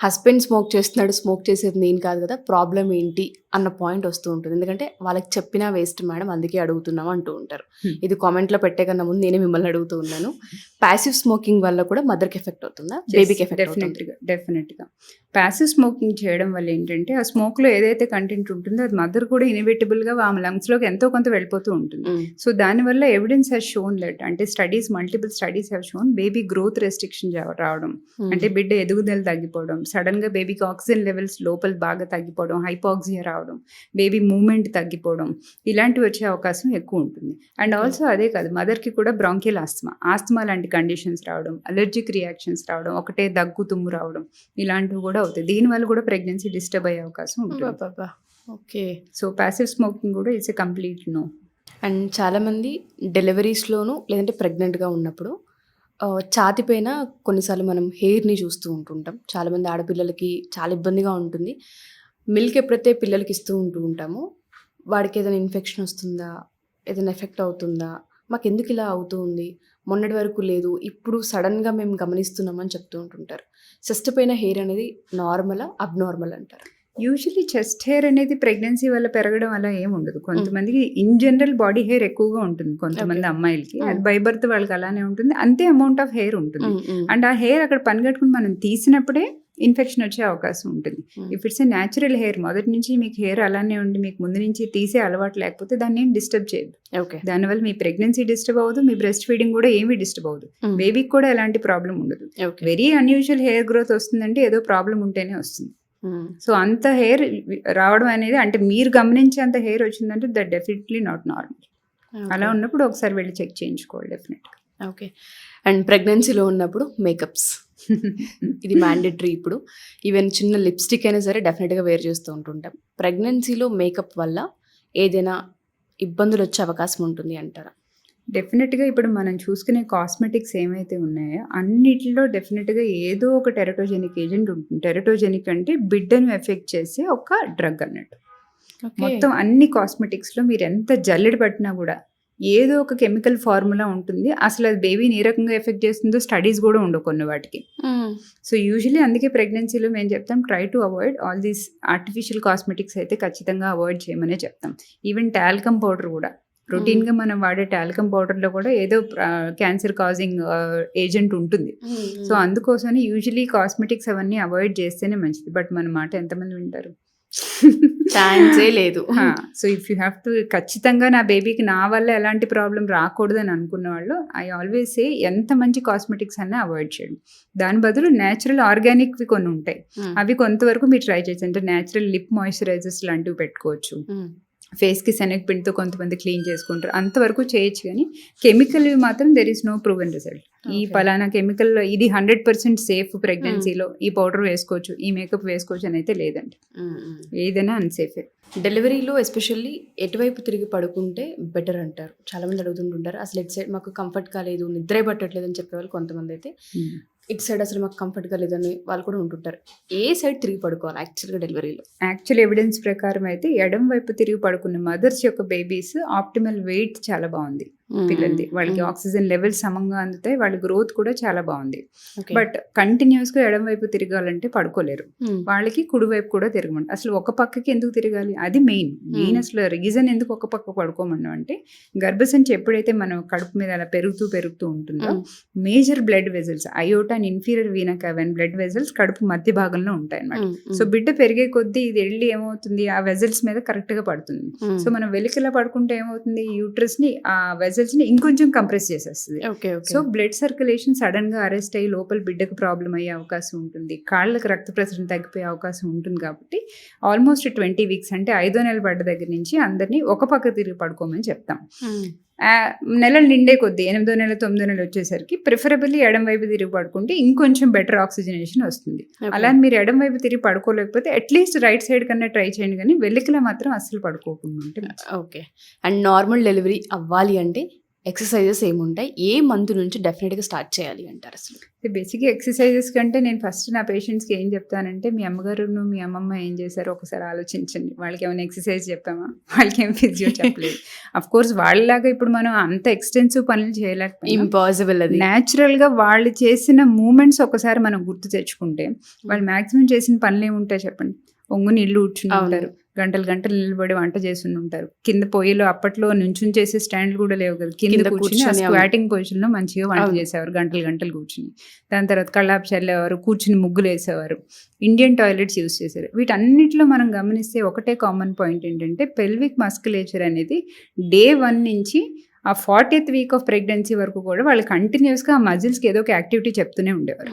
C: హస్బెండ్ స్మోక్ చేస్తున్నాడు, స్మోక్ చేసేది నేను కాదు కదా, ప్రాబ్లం ఏంటి అన్న పాయింట్ వస్తూ ఉంటుంది. ఎందుకంటే వాళ్ళకి చెప్పినా వేస్ట్ మేడం, అందుకే అడుగుతున్నాం అంటూ ఉంటారు. ఇది కామెంట్లో పెట్టే కన్నా ముందు నేనే మిమ్మల్ని అడుగుతూ ఉన్నాను, ప్యాసివ్ స్మోకింగ్ వల్ల కూడా మదర్కి ఎఫెక్ట్ అవుతుందా, బేబీకి ఎఫెక్ట్ అవుతుందా?
B: డెఫినెట్గా ప్యాసివ్ స్మోకింగ్ చేయడం వల్ల ఏంటంటే ఆ స్మోక్లో ఏదైతే కంటెంట్ ఉంటుందో అది మదర్ కూడా ఇన్ఎవిటబుల్గా ఆమె లంగ్స్లోకి ఎంతో కొంత వెళ్ళిపోతూ ఉంటుంది. సో దానివల్ల ఎవిడెన్స్ హ్యాస్ షోన్ దట్, అంటే multiple studies have shown baby growth restriction రావడం, అంటే బిడ్డ ఎదుగుదల తగ్గిపోవడం, సడన్ గా బేబీకి ఆక్సిజన్ లెవెల్స్ లోపల బాగా తగ్గిపోవడం, హైపాక్సియా రావడం, బేబీ మూమెంట్ తగ్గిపోవడం, ఇలాంటివి వచ్చే అవకాశం ఎక్కువ ఉంటుంది. అండ్ ఆల్సో అదే కాదు, మదర్కి కూడా బ్రాంకియల్ ఆస్తమా లాంటి కండిషన్స్ రావడం, అలర్జిక్ రియాక్షన్స్ రావడం, ఒకటే దగ్గు తుమ్ము రావడం, ఇలాంటివి కూడా అవుతాయి. దీనివల్ల కూడా ప్రెగ్నెన్సీ డిస్టర్బ్ అయ్యే అవకాశం ఉంటుంది.
C: ఓకే.
B: సో ప్యాసివ్ స్మోకింగ్ కూడా it's a complete no.
C: And చాలామంది డెలివరీస్లోనూ లేదంటే ప్రెగ్నెంట్గా ఉన్నప్పుడు ఛాతి పైన కొన్నిసార్లు మనం హెయిర్ని చూస్తూ ఉంటుంటాం. చాలామంది ఆడపిల్లలకి చాలా ఇబ్బందిగా ఉంటుంది. మిల్క్ ఎప్పుడైతే పిల్లలకి ఇస్తూ ఉంటామో వాడికి ఏదైనా ఇన్ఫెక్షన్ వస్తుందా, ఏదైనా ఎఫెక్ట్ అవుతుందా, మాకు ఎందుకు ఇలా అవుతూ ఉంది, మొన్నటి వరకు లేదు, ఇప్పుడు సడన్గా మేము గమనిస్తున్నామని చెప్తూ ఉంటుంటారు. చెస్ట్ పైన హెయిర్ అనేది నార్మలా, అబ్నార్మల్ అంటారు?
B: యూజువల్లీ చెస్ట్ హెయిర్ అనేది ప్రెగ్నెన్సీ వల్ల పెరగడం అలా ఏమి ఉండదు. కొంతమందికి ఇన్ జనరల్ బాడీ హెయిర్ ఎక్కువగా ఉంటుంది, కొంతమంది అమ్మాయిలకి అది బై బర్త్ వాళ్ళకి అలానే ఉంటుంది, అంతే అమౌంట్ ఆఫ్ హెయిర్ ఉంటుంది. అండ్ ఆ హెయిర్ అక్కడ పని కట్టుకుని మనం తీసినప్పుడే ఇన్ఫెక్షన్ వచ్చే అవకాశం ఉంటుంది. If it's a natural hair, మొదటి నుంచి మీకు హెయిర్ అలానే ఉండి మీకు ముందు నుంచి తీసే అలవాటు లేకపోతే దాన్ని ఏం డిస్టర్బ్ చేయదు. దానివల్ల మీ ప్రెగ్నెన్సీ డిస్టర్బ్ అవ్వదు, మీ బ్రెస్ట్ ఫీడింగ్ కూడా ఏమీ డిస్టర్బ్ అవ్వదు, బేబీకి కూడా ఎలాంటి ప్రాబ్లం ఉండదు. వెరీ అన్యూజువల్ హెయిర్ గ్రోత్ వస్తుందంటే ఏదో ప్రాబ్లం ఉంటేనే వస్తుంది. సో అంత హెయిర్ రావడం అనేది అంటే మీరు గమనించే అంత హెయిర్ వచ్చిందంటే దట్ డెఫినెట్లీ నాట్ నార్మల్. అలా ఉన్నప్పుడు ఒకసారి వెళ్ళి చెక్ చేయించుకోవాలి డెఫినెట్గా.
C: ఓకే. అండ్ ప్రెగ్నెన్సీలో ఉన్నప్పుడు మేకప్స్ ఇది మ్యాండేటరీ. ఇప్పుడు ఈవెన్ చిన్న లిప్స్టిక్ అయినా సరే డెఫినెట్గా వేర్ చేస్తూ ఉంటుంటాం. ప్రెగ్నెన్సీలో మేకప్ వల్ల ఏదైనా ఇబ్బందులు వచ్చే అవకాశం ఉంటుంది అంటారా?
B: డెఫినెట్గా ఇప్పుడు మనం చూసుకునే కాస్మెటిక్స్ ఏమైతే ఉన్నాయో అన్నిటిలో డెఫినెట్గా ఏదో ఒక టెరటోజెనిక్ ఏజెంట్ ఉంటుంది. టెరటోజెనిక్ అంటే బిడ్డను ఎఫెక్ట్ చేసే ఒక డ్రగ్ అన్నట్టు. మొత్తం అన్ని కాస్మెటిక్స్లో మీరు ఎంత జల్లెడ పట్టినా కూడా ఏదో ఒక కెమికల్ ఫార్ములా ఉంటుంది. అసలు అది బేబీని ఏ రకంగా ఎఫెక్ట్ చేస్తుందో స్టడీస్ కూడా ఉండవు కొన్ని వాటికి. సో యూజువలీ అందుకే ప్రెగ్నెన్సీలో మేము చెప్తాం try to avoid all these artificial cosmetics అయితే ఖచ్చితంగా అవాయిడ్ చేయమనే చెప్తాం. ఈవెన్ టాల్కమ్ పౌడర్ కూడా రొటీన్గా మనం వాడే టాల్కమ్ పౌడర్లో కూడా ఏదో క్యాన్సర్ కాజింగ్ ఏజెంట్ ఉంటుంది. సో అందుకోసమని యూజువలీ కాస్మెటిక్స్ అవన్నీ అవాయిడ్ చేస్తేనే మంచిది. బట్ మన మాట ఎంతమంది వింటారు?
C: ఛాన్సే లేదు.
B: So if you have to ఖచ్చితంగా నా బేబీకి నా వల్ల ఎలాంటి ప్రాబ్లం రాకూడదని అనుకున్న వాళ్ళు ఐ ఆల్వేస్ సే ఎంత మంచి కాస్మెటిక్స్ అన్నా అవాయిడ్ చేయండి. దాని బదులు న్యాచురల్ ఆర్గానిక్వి కొన్ని ఉంటాయి, అవి కొంతవరకు మీరు ట్రై చేయొచ్చు. అంటే న్యాచురల్ లిప్ మాయిశ్చరైజర్స్ లాంటివి పెట్టుకోవచ్చు. ఫేస్కి శనగపిండితో కొంతమంది క్లీన్ చేసుకుంటారు, అంతవరకు చేయొచ్చు. కానీ కెమికల్వి మాత్రం there is no proven result. ఈ పలానా కెమికల్ ఇది 100% సేఫ్ ప్రెగ్నెన్సీలో, ఈ పౌడర్ వేసుకోవచ్చు, ఈ మేకప్ వేసుకోవచ్చు అని అయితే లేదండి. ఏదైనా అన్సేఫే.
C: డెలివరీలో ఎస్పెషల్లీ ఎటువైపు తిరిగి పడుకుంటే బెటర్ అంటారు? చాలామంది అడుగుతుంటుంటారు. అసలు ఇటు సైడ్ మాకు కంఫర్ట్ కాలేదు, నిద్రే పట్టట్లేదు అని చెప్పేవాళ్ళు కొంతమంది అయితే, ఇటు సైడ్ అసలు మాకు కంఫర్ట్గా లేదని వాళ్ళు కూడా ఉంటుంటారు. ఏ సైడ్ తిరిగి పడుకోవాలి యాక్చువల్గా డెలివరీలో?
B: యాక్చువల్ ఎవిడెన్స్ ప్రకారం అయితే ఎడం వైపు తిరిగి పడుకున్న మదర్స్ యొక్క బేబీస్ ఆప్టిమల్ వెయిట్ చాలా బాగుంది పిల్లలది, వాళ్ళకి ఆక్సిజన్ లెవెల్స్ సమంగా అందుతాయి, వాళ్ళ గ్రోత్ కూడా చాలా బాగుంది. బట్ కంటిన్యూస్గా ఎడం వైపు తిరగాలంటే పడుకోలేరు, వాళ్ళకి కుడి వైపు కూడా తిరగమంట. అసలు ఒక పక్కకి ఎందుకు తిరగాలి? అది మెయిన్ అసలు రీజన్ ఎందుకు ఒక పక్క పడుకోమన్నాం అంటే, గర్భసంచి ఎప్పుడైతే మనం కడుపు మీద అలా పెరుగుతూ ఉంటుందో major blood vessels iota and inferior vena కావా బ్లడ్ వెజల్స్ కడుపు మధ్య భాగంలో ఉంటాయి అన్నమాట. సో బిడ్డ పెరిగే కొద్దీ ఇది వెళ్ళి ఏమవుతుంది, ఆ వెజల్స్ మీద కరెక్ట్ గా పడుతుంది. సో మనం వెలికిలా పడుకుంటే ఏమవుతుంది, యూట్రస్ ని ఆ వెజల్స్ ని ఇంకొంచెం కంప్రెస్ చేసేస్తుంది. సో బ్లడ్ సర్క్యులేషన్ సడన్ గా అరెస్ట్ అయ్యి లోపల బిడ్డకు ప్రాబ్లం అయ్యే అవకాశం ఉంటుంది, కాళ్ళకి రక్త ప్రసరణ తగ్గిపోయే అవకాశం ఉంటుంది. కాబట్టి ఆల్మోస్ట్ 20 వీక్స్ అంటే 5వ నెల పడ్డ దగ్గర నుంచి అందరినీ ఒక పక్క తిరిగి పడుకోమని చెప్తాం. నెలలు నిండే కొద్దీ 8వ నెల 9వ నెల వచ్చేసరికి ప్రిఫరబుల్లీ ఎడం వైపు తిరిగి పడుకుంటే ఇంకొంచెం బెటర్ ఆక్సిజనేషన్ వస్తుంది. అలా మీరు ఎడం వైపు తిరిగి పడుకోలేకపోతే అట్లీస్ట్ రైట్ సైడ్ కన్నా ట్రై చేయండి, కానీ వెల్లికిలా మాత్రం అస్సలు పడుకోకుండా ఉంటే.
C: ఓకే. అండ్ నార్మల్ డెలివరీ అవ్వాలి అంటే ఎక్సర్సైజెస్ ఏముంటాయి, ఏ మంత్ నుంచి డెఫినెట్గా స్టార్ట్ చేయాలి అంటారు? అసలు
B: బేసిక్గా ఎక్సర్సైజెస్ కంటే నేను ఫస్ట్ నా పేషెంట్స్కి ఏం చెప్తానంటే, మీ అమ్మగారును మీ అమ్మమ్మ ఏం చేశారో ఒకసారి ఆలోచించండి. వాళ్ళకి ఏమైనా ఎక్సర్సైజ్ చెప్పామా, వాళ్ళకి ఏం ఫిజియో చెప్పలేదు. అఫ్ కోర్స్ వాళ్ళలాగా ఇప్పుడు మనం అంత ఎక్స్టెన్సివ్ పనులు చేయలేకపోతే
C: ఇంపాసిబుల్. అది
B: న్యాచురల్గా వాళ్ళు చేసిన మూమెంట్స్ ఒకసారి మనం గుర్తు తెచ్చుకుంటే, వాళ్ళు మ్యాక్సిమం చేసిన పనులు ఏముంటాయి చెప్పండి. ఒంగుని ఇల్లు కూర్చుని ఉంటారు, గంటలు నిలబడి వంట చేసి ఉంటారు, కింద పొయ్యిలో అప్పట్లో నుంచుని చేసే స్టాండ్లు కూడా లేవు కదా, కింద కూర్చుని స్క్వాటింగ్ పొజిషన్లో మంచిగా వంట చేసేవారు, గంటలు కూర్చుని. దాని తర్వాత కళ్ళాపు చల్లేవారు, కూర్చుని ముగ్గులు వేసేవారు, ఇండియన్ టాయిలెట్స్ యూజ్ చేశారు. వీటన్నిటిలో మనం గమనిస్తే ఒకటే కామన్ పాయింట్ ఏంటంటే, పెల్విక్ మస్కులేచర్ అనేది డే 1 నుంచి ఆ 40th వీక్ ఆఫ్ ప్రెగ్నెన్సీ వరకు కూడా వాళ్ళు కంటిన్యూస్గా ఆ మజిల్స్కి ఏదో ఒక యాక్టివిటీ చెప్తూనే ఉండేవారు.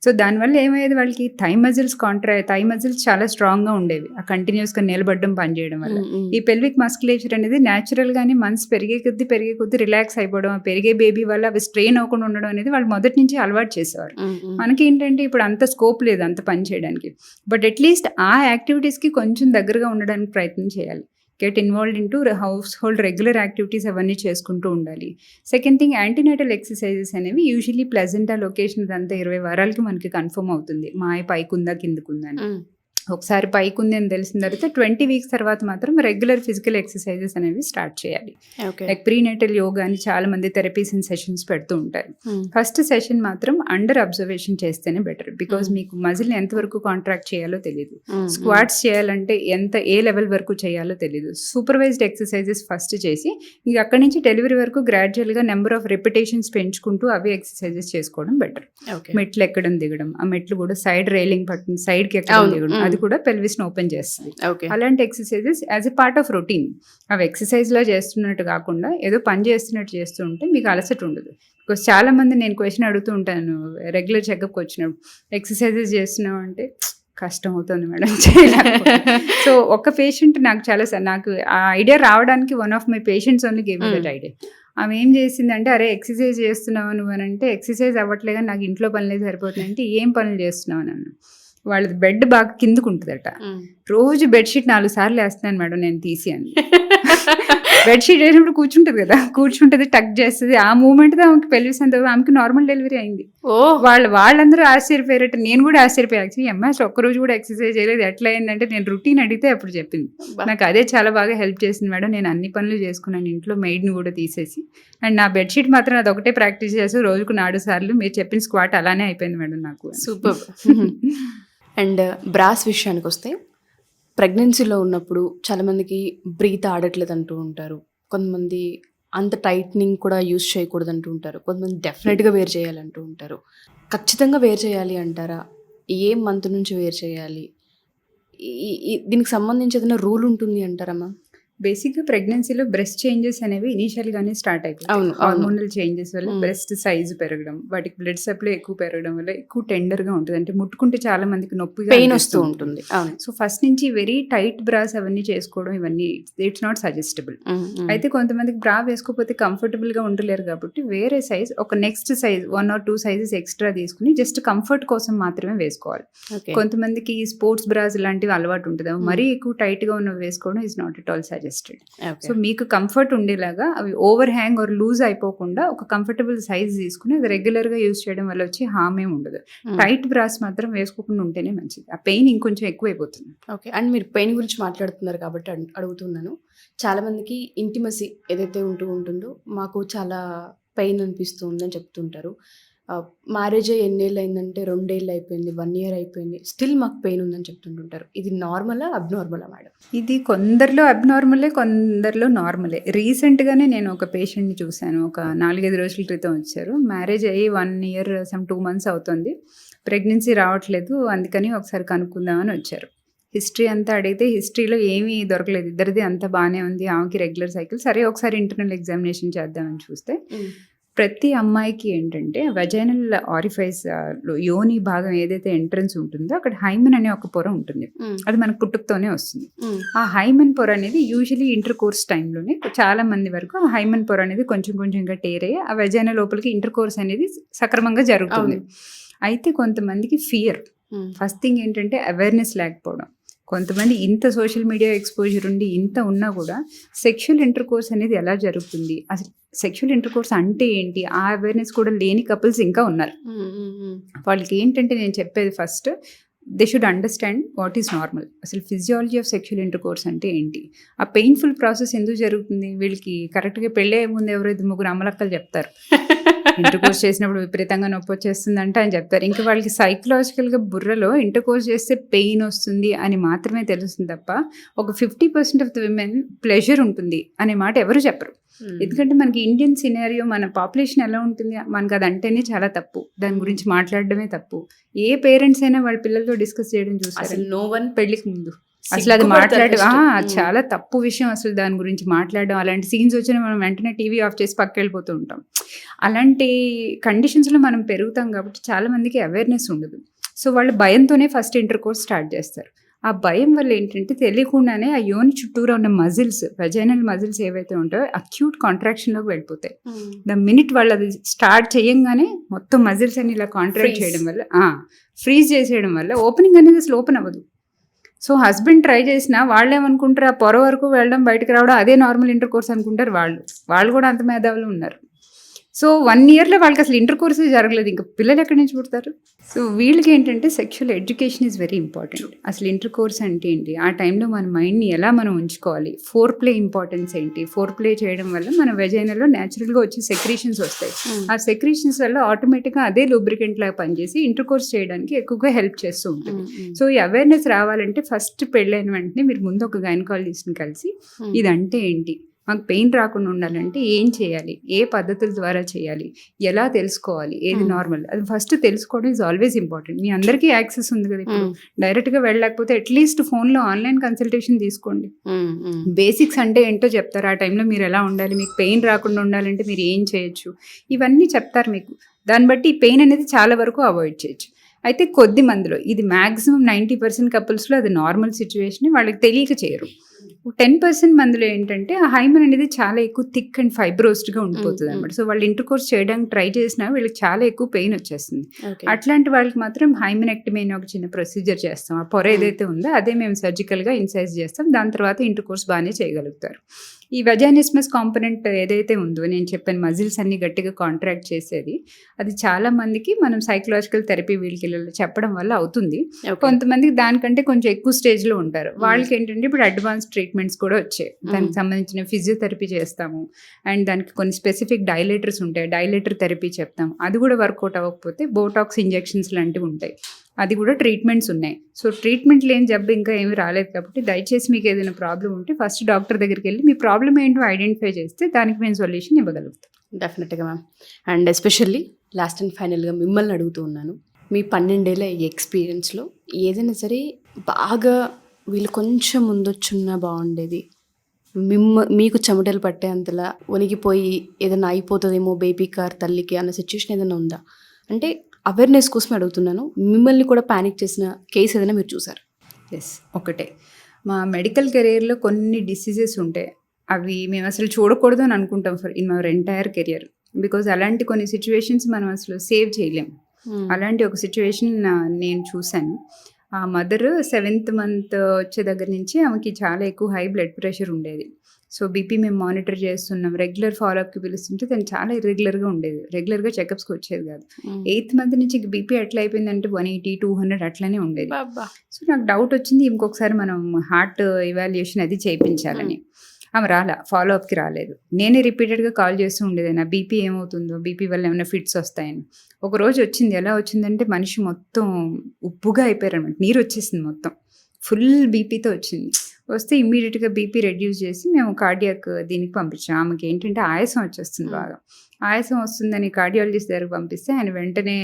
B: సో దానివల్ల ఏమయ్యేది, వాళ్ళకి థై మజిల్స్ చాలా స్ట్రాంగ్గా ఉండేవి ఆ కంటిన్యూస్గా నిలబడడం పనిచేయడం వల్ల. ఈ పెల్విక్ మస్కులేచర్ అనేది న్యాచురల్గానే మనసు పెరిగే కొద్దీ రిలాక్స్ అయిపోవడం, పెరిగే బేబీ వల్ల అవి స్ట్రెయిన్ అవ్వకుండా ఉండడం అనేది వాళ్ళు మొదటి నుంచి అలవాటు చేసేవారు. మనకి ఏంటంటే ఇప్పుడు అంత స్కోప్ లేదు అంత పని చేయడానికి, బట్ అట్లీస్ట్ ఆ యాక్టివిటీస్కి కొంచెం దగ్గరగా ఉండడానికి ప్రయత్నం చేయాలి. Get involved into house hold regular activities అవన్నీ చేసుకుంటూ ఉండాలి. సెకండ్ థింగ్, యాంటీనేటల్ ఎక్సర్సైజెస్ అనేవి యూజువల్లీ ప్లెజెంటా లొకేషన్ అంతా 20 వారాలకి మనకి కన్ఫర్మ్ అవుతుంది, మాయ పైకుందా కిందకుందా అని. ఒకసారి పైకి ఉంది అని తెలిసిన తర్వాత 20 వీక్స్ తర్వాత మాత్రం రెగ్యులర్ ఫిజికల్ ఎక్సర్సైజెస్ అనేవి స్టార్ట్ చేయాలి.
C: ఓకే.
B: లైక్ ప్రీనేటల్ యోగా అని చాలా మంది థెరపీస్ అండ్ సెషన్స్ పెడుతూ ఉంటారు. ఫస్ట్ సెషన్ మాత్రం అండర్ అబ్జర్వేషన్ చేస్తేనే బెటర్, బికాజ్ మీకు మజిల్ని ఎంతవరకు కాంట్రాక్ట్ చేయాలో తెలియదు, స్క్వాట్స్ చేయాలంటే ఏ లెవెల్ వరకు చేయాలో తెలియదు. సూపర్వైజ్డ్ ఎక్సర్సైజెస్ ఫస్ట్ చేసి ఇంక అక్కడి నుంచి డెలివరీ వరకు గ్రాడ్యువల్గా నెంబర్ ఆఫ్ రిపిటేషన్స్ పెంచుకుంటూ అవి ఎక్సర్సైజెస్ చేసుకోవడం బెటర్. మెట్లు ఎక్కడం దిగడం, ఆ మెట్లు కూడా సైడ్ రైలింగ్ పట్టుకుని సైడ్కి ఎక్కడం దిగడం, అది కూడా పెల్విస్ని ఓపెన్ చేస్తుంది. అలాంటి exercises as a part of routine, అవి ఎక్సర్సైజ్లా చేస్తున్నట్టు కాకుండా ఏదో పని చేస్తున్నట్టు చేస్తూ ఉంటే మీకు అలసట ఉండదు. బికాస్ చాలా మంది నేను క్వశ్చన్ అడుగుతూ ఉంటాను రెగ్యులర్ చెకప్కి వచ్చినప్పుడు, ఎక్సర్సైజెస్ చేస్తున్నావు అంటే కష్టం అవుతుంది మేడం చేయలేకపోతే. సో ఒక పేషెంట్ నాకు ఆ ఐడియా రావడానికి one of my patients only gave me that idea. ఆమె ఏం చేసిందంటే, అరే ఎక్సర్సైజ్ చేస్తున్నావు నువ్వు అని అంటే, ఎక్సర్సైజ్ అవ్వట్లేదు కానీ నాకు ఇంట్లో పనులే సరిపోతుంది అంటే, ఏం పనులు చేస్తున్నావు అని అన్నా. వాళ్ళది బెడ్ బాగా కిందకు ఉంటుందట, రోజు బెడ్షీట్ 4 సార్లు వేస్తున్నాను మేడం నేను తీసి అని. బెడ్షీట్ వేసినప్పుడు కూర్చుంటుంది కదా, కూర్చుంటుంది, టక్ చేస్తుంది, ఆ మూమెంట్తో ఆమెకి పెళ్లిస్ అంత ఆమెకి నార్మల్ డెలివరీ అయింది. వాళ్ళందరూ ఆశ్చర్యపోయారట, నేను కూడా ఆశ్చర్యపోయాను. అమ్మాయి ఒక్కరోజు కూడా ఎక్సర్సైజ్ చేయలేదు, ఎట్లా అయిందంటే నేను రొటీన్ అడిగితే అప్పుడు చెప్పింది, నాకు అదే చాలా బాగా హెల్ప్ చేసింది మేడం, నేను అన్ని పనులు చేసుకున్నాను, ఇంట్లో మెయిడ్ని కూడా తీసేసి, అండ్ నా బెడ్షీట్ మాత్రం అది ఒకటే ప్రాక్టీస్ చేసి రోజుకు 4 సార్లు మీరు చెప్పిన స్క్వాట్ అలానే అయిపోయింది మేడం నాకు.
C: సూపర్. అండ్ బ్రాస్ విషయానికి వస్తే, ప్రెగ్నెన్సీలో ఉన్నప్పుడు చాలామందికి బ్రీత్ ఆడట్లేదు అంటూ ఉంటారు, కొంతమంది అంత టైట్నింగ్ కూడా యూస్ చేయకూడదు అంటూ ఉంటారు, కొంతమంది డెఫినెట్గా వేర్ చేయాలంటూ ఉంటారు. ఖచ్చితంగా వేర్ చేయాలి అంటారా? ఏ మంత్ నుంచి వేర్ చేయాలి? దీనికి సంబంధించి ఏదైనా రూల్ ఉంటుంది అంటారా మ్యామ్?
B: బేసిక్గా ప్రెగ్నెన్సీలో బ్రెస్ట్ చేంజెస్ అనేవి ఇనీషియల్గానే స్టార్ట్ అయిపోతాయి. హార్మోనల్ చేంజెస్ వల్ల బ్రెస్ట్ సైజ్ పెరగడం, వాటికి బ్లడ్ సప్లై ఎక్కువ పెరగడం వల్ల ఎక్కువ టెండర్గా ఉంటుంది, అంటే ముట్టుకుంటే చాలా మందికి నొప్పిగా
C: పెయిన్ వస్తూ ఉంటుంది.
B: సో ఫస్ట్ నుంచి వెరీ టైట్ బ్రాస్ అవన్నీ చేసుకోవడం ఇవన్నీ ఇట్స్ నాట్ సజెస్టబుల్. అయితే కొంతమందికి బ్రా వేసుకోకపోతే కంఫర్టబుల్గా ఉండలేరు కాబట్టి వేరే సైజ్, ఒక next size 1 or 2 sizes extra తీసుకుని జస్ట్ కంఫర్ట్ కోసం మాత్రమే వేసుకోవాలి. కొంతమందికి స్పోర్ట్స్ బ్రాస్ లాంటివి అలవాటు ఉంటుంది, మరీ ఎక్కువ టైట్గా ఉన్నవి వేసుకోవడం is not at all suggested. So మీకు కంఫర్ట్ ఉండేలాగా అవి ఓవర్ హ్యాంగ్ ఆర్ లూజ్ అయిపోకుండా ఒక కంఫర్టబుల్ సైజ్ తీసుకుని అది రెగ్యులర్గా యూజ్ చేయడం వల్ల వచ్చి హామ్ ఏమి ఉండదు. టైట్ బ్రాస్ మాత్రం వేసుకోకుండా ఉంటేనే మంచిది, ఆ పెయిన్ ఇంకొంచెం ఎక్కువైపోతుంది.
C: ఓకే. అండ్ మీరు పెయిన్ గురించి మాట్లాడుతున్నారు కాబట్టి అడుగుతున్నాను, చాలా మందికి ఇంటిమసీ ఏదైతే ఉంటుందో మాకు చాలా పెయిన్ అనిపిస్తుంది అని చెప్తుంటారు. మ్యారేజ్ ఎన్నేళ్ళు అయిందంటే 2 ఏళ్ళు అయిపోయింది, 1 year అయిపోయింది, స్టిల్ మాకు పెయిన్ ఉందని చెప్తుంటుంటారు. ఇది నార్మలా అబ్నార్మలా మేడం?
B: ఇది కొందరిలో అబ్నార్మలే, కొందరిలో నార్మలే. రీసెంట్గానే నేను ఒక పేషెంట్ని చూశాను, ఒక 4-5 రోజుల క్రితం వచ్చారు. మ్యారేజ్ అయ్యి 1 year 2 months అవుతుంది, ప్రెగ్నెన్సీ రావట్లేదు, అందుకని ఒకసారి కనుక్కుందామని వచ్చారు. హిస్టరీ అంతా అడిగితే హిస్టరీలో ఏమీ దొరకలేదు, ఇద్దరిది అంతా బాగానే ఉంది, ఆమెకి రెగ్యులర్ సైకిల్. సరే ఒకసారి ఇంటర్నల్ ఎగ్జామినేషన్ చేద్దామని చూస్తే ప్రతి అమ్మాయికి ఏంటంటే వెజైనల్ ఆరిఫైస్ యోని భాగం ఏదైతే ఎంట్రన్స్ ఉంటుందో అక్కడ హైమన్ అనే ఒక పొర ఉంటుంది, అది మనకు పుట్టుకతోనే వస్తుంది. ఆ హైమన్ పొర అనేది యూజువలీ ఇంటర్ కోర్స్ టైంలోనే చాలా మంది వరకు ఆ హైమన్ పొర అనేది కొంచెం కొంచెంగా టేర్ అయ్యి ఆ వెజైనల్ లోపలికి ఇంటర్ కోర్స్ అనేది సక్రమంగా జరుగుతుంది. అయితే కొంతమందికి ఫియర్, ఫస్ట్ థింగ్ ఏంటంటే అవేర్నెస్ లేకపోవడం. కొంతమంది ఇంత సోషల్ మీడియా ఎక్స్పోజర్ ఉండి ఇంత ఉన్నా కూడా సెక్షువల్ ఇంటర్ కోర్స్ అనేది ఎలా జరుగుతుంది, అసలు సెక్షువల్ ఇంటర్ కోర్స్ అంటే ఏంటి, ఆ అవేర్నెస్ కూడా లేని కపుల్స్ ఇంకా ఉన్నారు. వాళ్ళకి ఏంటంటే నేను చెప్పేది first they should understand what is normal, అసలు physiology of sexual intercourse అంటే ఏంటి, ఆ పెయిన్ఫుల్ ప్రాసెస్ ఎందుకు జరుగుతుంది. వీళ్ళకి కరెక్ట్గా పెళ్ళి అయ్యే ముందు ఎవరైతే 3 అమ్మలక్కలు చెప్తారు ఇంటర్ కోర్స్ చేసినప్పుడు విపరీతంగా నొప్పి వచ్చేస్తుందంటే అని చెప్తారు. ఇంకా వాళ్ళకి సైకలాజికల్గా బుర్రలో ఇంటర్ కోర్స్ చేస్తే పెయిన్ వస్తుంది అని మాత్రమే తెలుస్తుంది తప్ప ఒక 50% ఆఫ్ ద విమెన్ ప్లెజర్ ఉంటుంది అనే మాట ఎవరు చెప్పరు. ఎందుకంటే మనకి ఇండియన్ సినారియో, మన పాపులేషన్ ఎలా ఉంటుంది, మనకు అది అంటేనే చాలా తప్పు, దాని గురించి మాట్లాడడమే తప్పు. ఏ పేరెంట్స్ అయినా వాళ్ళ పిల్లలతో డిస్కస్ చేయడం చూస్తారు, నో వన్ పెళ్లికి ముందు అసలు అది మాట్లాడడం చాలా తప్పు విషయం. అసలు దాని గురించి మాట్లాడడం, అలాంటి సీన్స్ వచ్చినా మనం వెంటనే టీవీ ఆఫ్ చేసి పక్క వెళ్ళిపోతూ ఉంటాం. అలాంటి కండిషన్స్లో మనం పెరుగుతాం కాబట్టి చాలా మందికి అవేర్నెస్ ఉండదు. సో వాళ్ళు భయంతోనే ఫస్ట్ ఇంటర్ కోర్స్ స్టార్ట్ చేస్తారు. ఆ భయం వల్ల ఏంటంటే తెలియకుండానే ఆ యోని చుట్టూరా ఉన్న మజిల్స్, వెజైనల్ మజిల్స్ ఏవైతే ఉంటాయో అక్యూట్ కాంట్రాక్షన్లోకి వెళ్ళిపోతాయి. ద మినిట్ వాళ్ళు అది స్టార్ట్ చేయంగానే మొత్తం మజిల్స్ అన్ని ఇలా కాంట్రాక్ట్ చేయడం వల్ల, ఫ్రీజ్ చేసేయడం వల్ల ఓపెనింగ్ అనేది అసలు ఓపెన్ అవ్వదు. సో హస్బెండ్ ట్రై చేసినా వాళ్ళు ఏమనుకుంటారు, ఆ పొర వరకు వెళ్ళడం బయటకు రావడం అదే నార్మల్ ఇంటర్ కోర్స్ అనుకుంటారు. వాళ్ళు కూడా అంత మేధావులు ఉన్నారు. సో 1 ఇయర్‌లో వాళ్ళకి అసలు ఇంటర్ కోర్సే జరగలేదు. ఇంక పిల్లలు ఎక్కడి నుంచి పుడతారు? సో వీళ్ళకి ఏంటంటే sexual education is very important. అసలు ఇంటర్ కోర్స్ అంటే ఏంటి? ఆ టైంలో మన మైండ్‌ని ఎలా మనం ఉంచుకోవాలి? ఫోర్ ప్లే ఇంపార్టెన్స్ ఏంటి? ఫోర్ ప్లే చేయడం వల్ల మన వెజైనాలో న్యాచురల్‌గా వచ్చే సెక్రీషన్స్ వస్తాయి. ఆ సెక్రీషన్స్ వల్ల ఆటోమేటిక్‌గా అదే లూబ్రికెంట్ లాగా పనిచేసి ఇంటర్ కోర్స్ చేయడానికి ఎక్కువగా హెల్ప్ చేస్తూ ఉంటుంది. సో ఈ అవేర్‌నెస్ రావాలంటే ఫస్ట్ పెళ్ళైన వెంటనే మీరు ముందు ఒక గైనకాలజిస్ట్‌ని కలిసి ఇదంటే ఏంటి? మాకు పెయిన్ రాకుండా ఉండాలంటే ఏం చేయాలి, ఏ పద్ధతుల ద్వారా చేయాలి, ఎలా తెలుసుకోవాలి, ఏది నార్మల్, అది ఫస్ట్ తెలుసుకోవడం ఈజ్ ఆల్వేస్ ఇంపార్టెంట్. మీ అందరికీ యాక్సెస్ ఉంది కదా ఇప్పుడు, డైరెక్ట్గా వెళ్ళలేకపోతే అట్లీస్ట్ ఫోన్లో ఆన్లైన్ కన్సల్టేషన్ తీసుకోండి. బేసిక్స్ అంటే ఏంటో చెప్తారు, ఆ టైంలో మీరు ఎలా ఉండాలి, మీకు పెయిన్ రాకుండా ఉండాలంటే మీరు ఏం చేయొచ్చు, ఇవన్నీ చెప్తారు మీకు. దాన్ని బట్టి ఈ పెయిన్ అనేది చాలా వరకు అవాయిడ్ చేయొచ్చు. అయితే కొద్ది మందిలో, ఇది మ్యాక్సిమం 90% కపుల్స్లో అది నార్మల్ సిచ్యువేషన్, వాళ్ళకి తెలియక చేయరు. 10% మందిలో ఏంటంటే ఆ హైమన్ అనేది చాలా ఎక్కువ థిక్ అండ్ ఫైబ్రోస్డ్గా ఉండిపోతుంది అనమాట. సో వాళ్ళు ఇంటర్ కోర్స్ చేయడానికి ట్రై చేసినా వీళ్ళకి చాలా ఎక్కువ పెయిన్ వచ్చేస్తుంది. అట్లాంటి వాళ్ళకి మాత్రం హైమెనెక్టమీ అని ఒక చిన్న ప్రొసీజర్ చేస్తాం. ఆ పొర ఏదైతే ఉందో అదే మేము సర్జికల్గా ఇన్సైజ్ చేస్తాం. దాని తర్వాత ఇంటర్ కోర్స్ బాగానే చేయగలుగుతారు. ఈ వెజైనిస్మస్ కాంపోనెంట్ ఏదైతే ఉందో నేను చెప్పాను, మజిల్స్ అన్ని గట్టిగా కాంట్రాక్ట్ చేసేది, అది చాలా మందికి మనం సైకలాజికల్ థెరపీ వీళ్ళకి చెప్పడం వల్ల అవుతుంది. కొంతమందికి దానికంటే కొంచెం ఎక్కువ స్టేజ్లో ఉంటారు. వాళ్ళకి ఏంటంటే ఇప్పుడు అడ్వాన్స్ ట్రీట్మెంట్స్ కూడా వచ్చాయి. దానికి సంబంధించిన ఫిజియోథెరపీ చేస్తాము, అండ్ దానికి కొన్ని స్పెసిఫిక్ డైలేటర్స్ ఉంటాయి, డైలేటర్ థెరపీ చెప్తాము. అది కూడా వర్కౌట్ అవ్వకపోతే బోటాక్స్ ఇంజెక్షన్స్ లాంటివి ఉంటాయి, అది కూడా ట్రీట్మెంట్స్ ఉన్నాయి. సో ట్రీట్మెంట్ లేని జబ్బు ఇంకా ఏమి రాలేదు కాబట్టి దయచేసి మీకు ఏదైనా ప్రాబ్లం ఉంటే ఫస్ట్ డాక్టర్ దగ్గరికి వెళ్ళి మీ ప్రాబ్లం ఏంటో ఐడెంటిఫై చేస్తే దానికి మేము సొల్యూషన్ ఇవ్వగలుగుతాం.
C: డెఫినెట్గా ma'am. And especially last and ఫైనల్గా మిమ్మల్ని అడుగుతూ ఉన్నాను, మీ 12 ఏళ్ళ ఎక్స్పీరియన్స్లో ఏదైనా సరే బాగా వీళ్ళు కొంచెం ముందొచ్చున్నా బాగుండేది, మీకు చెమటలు పట్టే అంతలా వణికిపోయి ఏదైనా అయిపోతుందేమో బేబీ కార్ తల్లికి అన్న సిచ్యువేషన్ ఏదైనా ఉందా? అంటే అవేర్నెస్ కోసం అడుగుతున్నాను. మిమ్మల్ని కూడా ప్యానిక్ చేసిన కేసు ఏదైనా మీరు చూసారు?
B: ఎస్, ఒకటే. మా మెడికల్ కెరియర్లో కొన్ని డిసీజెస్ ఉంటాయి, అవి మేము అసలు చూడకూడదు అని అనుకుంటాం in our entire career. Because అలాంటి కొన్ని సిచ్యువేషన్స్ మనం అసలు సేవ్ చేయలేం. అలాంటి ఒక సిచ్యువేషన్ నేను చూశాను. ఆ మదర్ 7th month వచ్చే దగ్గర నుంచి ఆమెకి చాలా ఎక్కువ హై బ్లడ్ ప్రెషర్ ఉండేది. సో బీపీ మేము మానిటర్ చేస్తున్నాం, రెగ్యులర్ ఫాలోఅప్కి పిలుస్తుంటే తను చాలా ఇర్రెగ్యులర్గా ఉండేది, రెగ్యులర్గా చెకప్స్కి వచ్చేది కాదు. 8th month నుంచి బీపీ ఎట్లా అయిపోయిందంటే 180, 200 అట్లనే ఉండేది. సో నాకు డౌట్ వచ్చింది, ఇంకొకసారి మనం హార్ట్ ఇవాల్యుయేషన్ అది చేయించాలని. ఆమె ఫాలోఅప్కి రాలేదు. నేనే రిపీటెడ్గా కాల్ చేస్తూ ఉండేది, నా బీపీ ఏమవుతుందో, బీపీ వల్ల ఏమైనా ఫిట్స్ వస్తాయని. ఒకరోజు వచ్చింది, ఎలా వచ్చిందంటే మనిషి మొత్తం ఉప్పుగా అయిపోయారు అనమాట, నీరు వచ్చేసింది మొత్తం, ఫుల్ బీపీతో వచ్చింది. వస్తే ఇమ్మీడియట్గా బీపీ రెడ్యూస్ చేసి మేము కార్డియాక్ దీనికి పంపించాం. ఆమెకి ఏంటంటే ఆయాసం వచ్చేస్తుంది బాగా, ఆయాసం వస్తుందని కార్డియాలజిస్ట్ దగ్గరకు పంపిస్తే ఆయన వెంటనే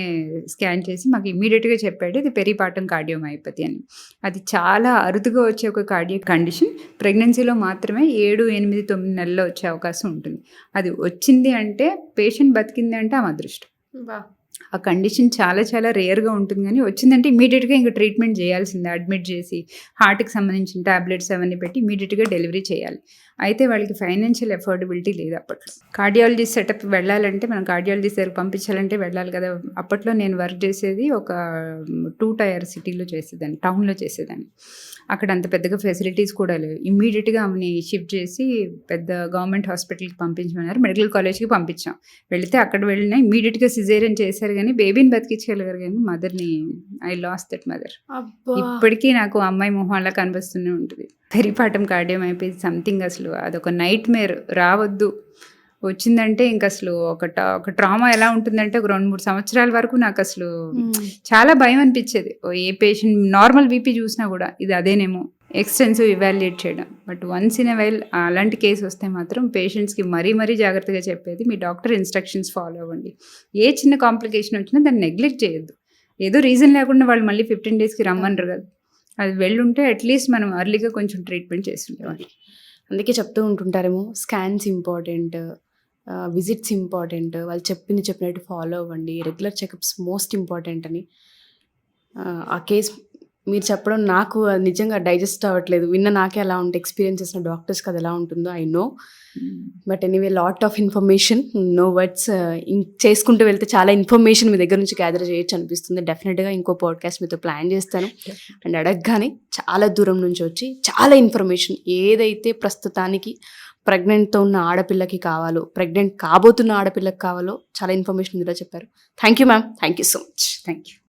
B: స్కాన్ చేసి మాకు ఇమ్మీడియట్గా చెప్పాడు ఇది పెరిపార్టమ్ కార్డియోమయోపతి అని. అది చాలా అరుదుగా వచ్చే ఒక కార్డియాక్ కండిషన్, ప్రెగ్నెన్సీలో మాత్రమే 7, 8, 9 నెలల్లో వచ్చే అవకాశం ఉంటుంది. అది వచ్చింది అంటే పేషెంట్ బతికింది అంటే ఆమె అదృష్టం. ఆ కండిషన్ చాలా చాలా రేర్గా ఉంటుంది, కానీ వచ్చిందంటే ఇమీడియట్గా ఇంకా ట్రీట్మెంట్ చేయాల్సిందే, అడ్మిట్ చేసి హార్ట్కి సంబంధించిన టాబ్లెట్స్ అవన్నీ పెట్టి ఇమీడియట్గా డెలివరీ చేయాలి. అయితే వాళ్ళకి ఫైనాన్షియల్ అఫోర్డబిలిటీ లేదు అప్పట్లో. కార్డియాలజిస్ట్ సెటప్ వెళ్ళాలంటే మనం కార్డియాలజిస్ట్ దగ్గర పంపించాలంటే వెళ్ళాలి కదా. అప్పట్లో నేను వర్క్ చేసేది ఒక 2 tier సిటీలో చేసేదాన్ని, టౌన్లో చేసేదాన్ని. అక్కడ అంత పెద్దగా ఫెసిలిటీస్ కూడా లేవు. ఇమ్మీడియట్గా ఆమెని షిఫ్ట్ చేసి పెద్ద గవర్నమెంట్ హాస్పిటల్కి పంపించమన్నారు, మెడికల్ కాలేజ్కి పంపించాం. వెళితే అక్కడ వెళ్ళినా ఇమ్మీడియట్గా సిజేరియన్ చేశారు, కానీ బేబీని బతికించగలిగారు, కానీ మదర్ని ఐ లాస్ట్ దట్ మదర్. ఇప్పటికీ నాకు అమ్మాయి మొహం అలా కనిపిస్తూనే ఉంటుంది. పెరిపార్టమ్ కార్డియోమయోపతి సంథింగ్, అసలు అదొక నైట్ మేర్, రావద్దు. వచ్చిందంటే ఇంక అసలు ఒక ట్రామా ఎలా ఉంటుందంటే ఒక 2-3 సంవత్సరాల వరకు నాకు అసలు చాలా భయం అనిపించేది. ఏ పేషెంట్ నార్మల్ బీపీ చూసినా కూడా ఇది అదేనేమో ఎక్స్టెన్సివ్ ఇవాల్యుయేట్ చేయడం. But once in a while అలాంటి కేసు వస్తే మాత్రం పేషెంట్స్కి మరీ జాగ్రత్తగా చెప్పేది, మీ డాక్టర్ ఇన్స్ట్రక్షన్స్ ఫాలో అవ్వండి. ఏ చిన్న కాంప్లికేషన్ వచ్చినా దాన్ని నెగ్లెక్ట్ చేయొద్దు. ఏదో రీజన్ లేకుండా వాళ్ళు మళ్ళీ 15 daysకి రమ్మనరు కదా, అది వెళ్ళుంటే అట్లీస్ట్ మనం అర్లీగా కొంచెం ట్రీట్మెంట్ చేస్తుండేవాళ్ళు.
C: అందుకే చెప్తూ ఉంటుంటారేమో, స్కాన్స్ ఇంపార్టెంట్, విజిట్స్ ఇంపార్టెంట్, వాళ్ళు చెప్పినట్టు ఫాలో అవ్వండి, రెగ్యులర్ చెకప్స్ మోస్ట్ ఇంపార్టెంట్ అని. ఆ కేసు మీరు చెప్పడం నాకు అది నిజంగా డైజెస్ట్ అవ్వట్లేదు. విన్న నాకే అలా ఉంటే ఎక్స్పీరియన్స్ చేసిన డాక్టర్స్కి అది ఎలా ఉంటుందో I know. But anyway lot of information, no words. చేసుకుంటూ వెళ్తే చాలా ఇన్ఫర్మేషన్ మీ దగ్గర నుంచి గ్యాదర్ చేయొచ్చు అనిపిస్తుంది. డెఫినెట్గా ఇంకో పాడ్కాస్ట్ మీతో ప్లాన్ చేస్తాను. అండ్ అడగగానే చాలా దూరం నుంచి వచ్చి చాలా ఇన్ఫర్మేషన్ ఏదైతే ప్రస్తుతానికి ప్రెగ్నెంట్తో ఉన్న ఆడపిల్లకి కావాలో, ప్రెగ్నెంట్ కాబోతున్న ఆడపిల్లకి కావాలో చాలా ఇన్ఫర్మేషన్ ఇందులో చెప్పారు. Thank you ma'am, thank you so much.
B: Thank you.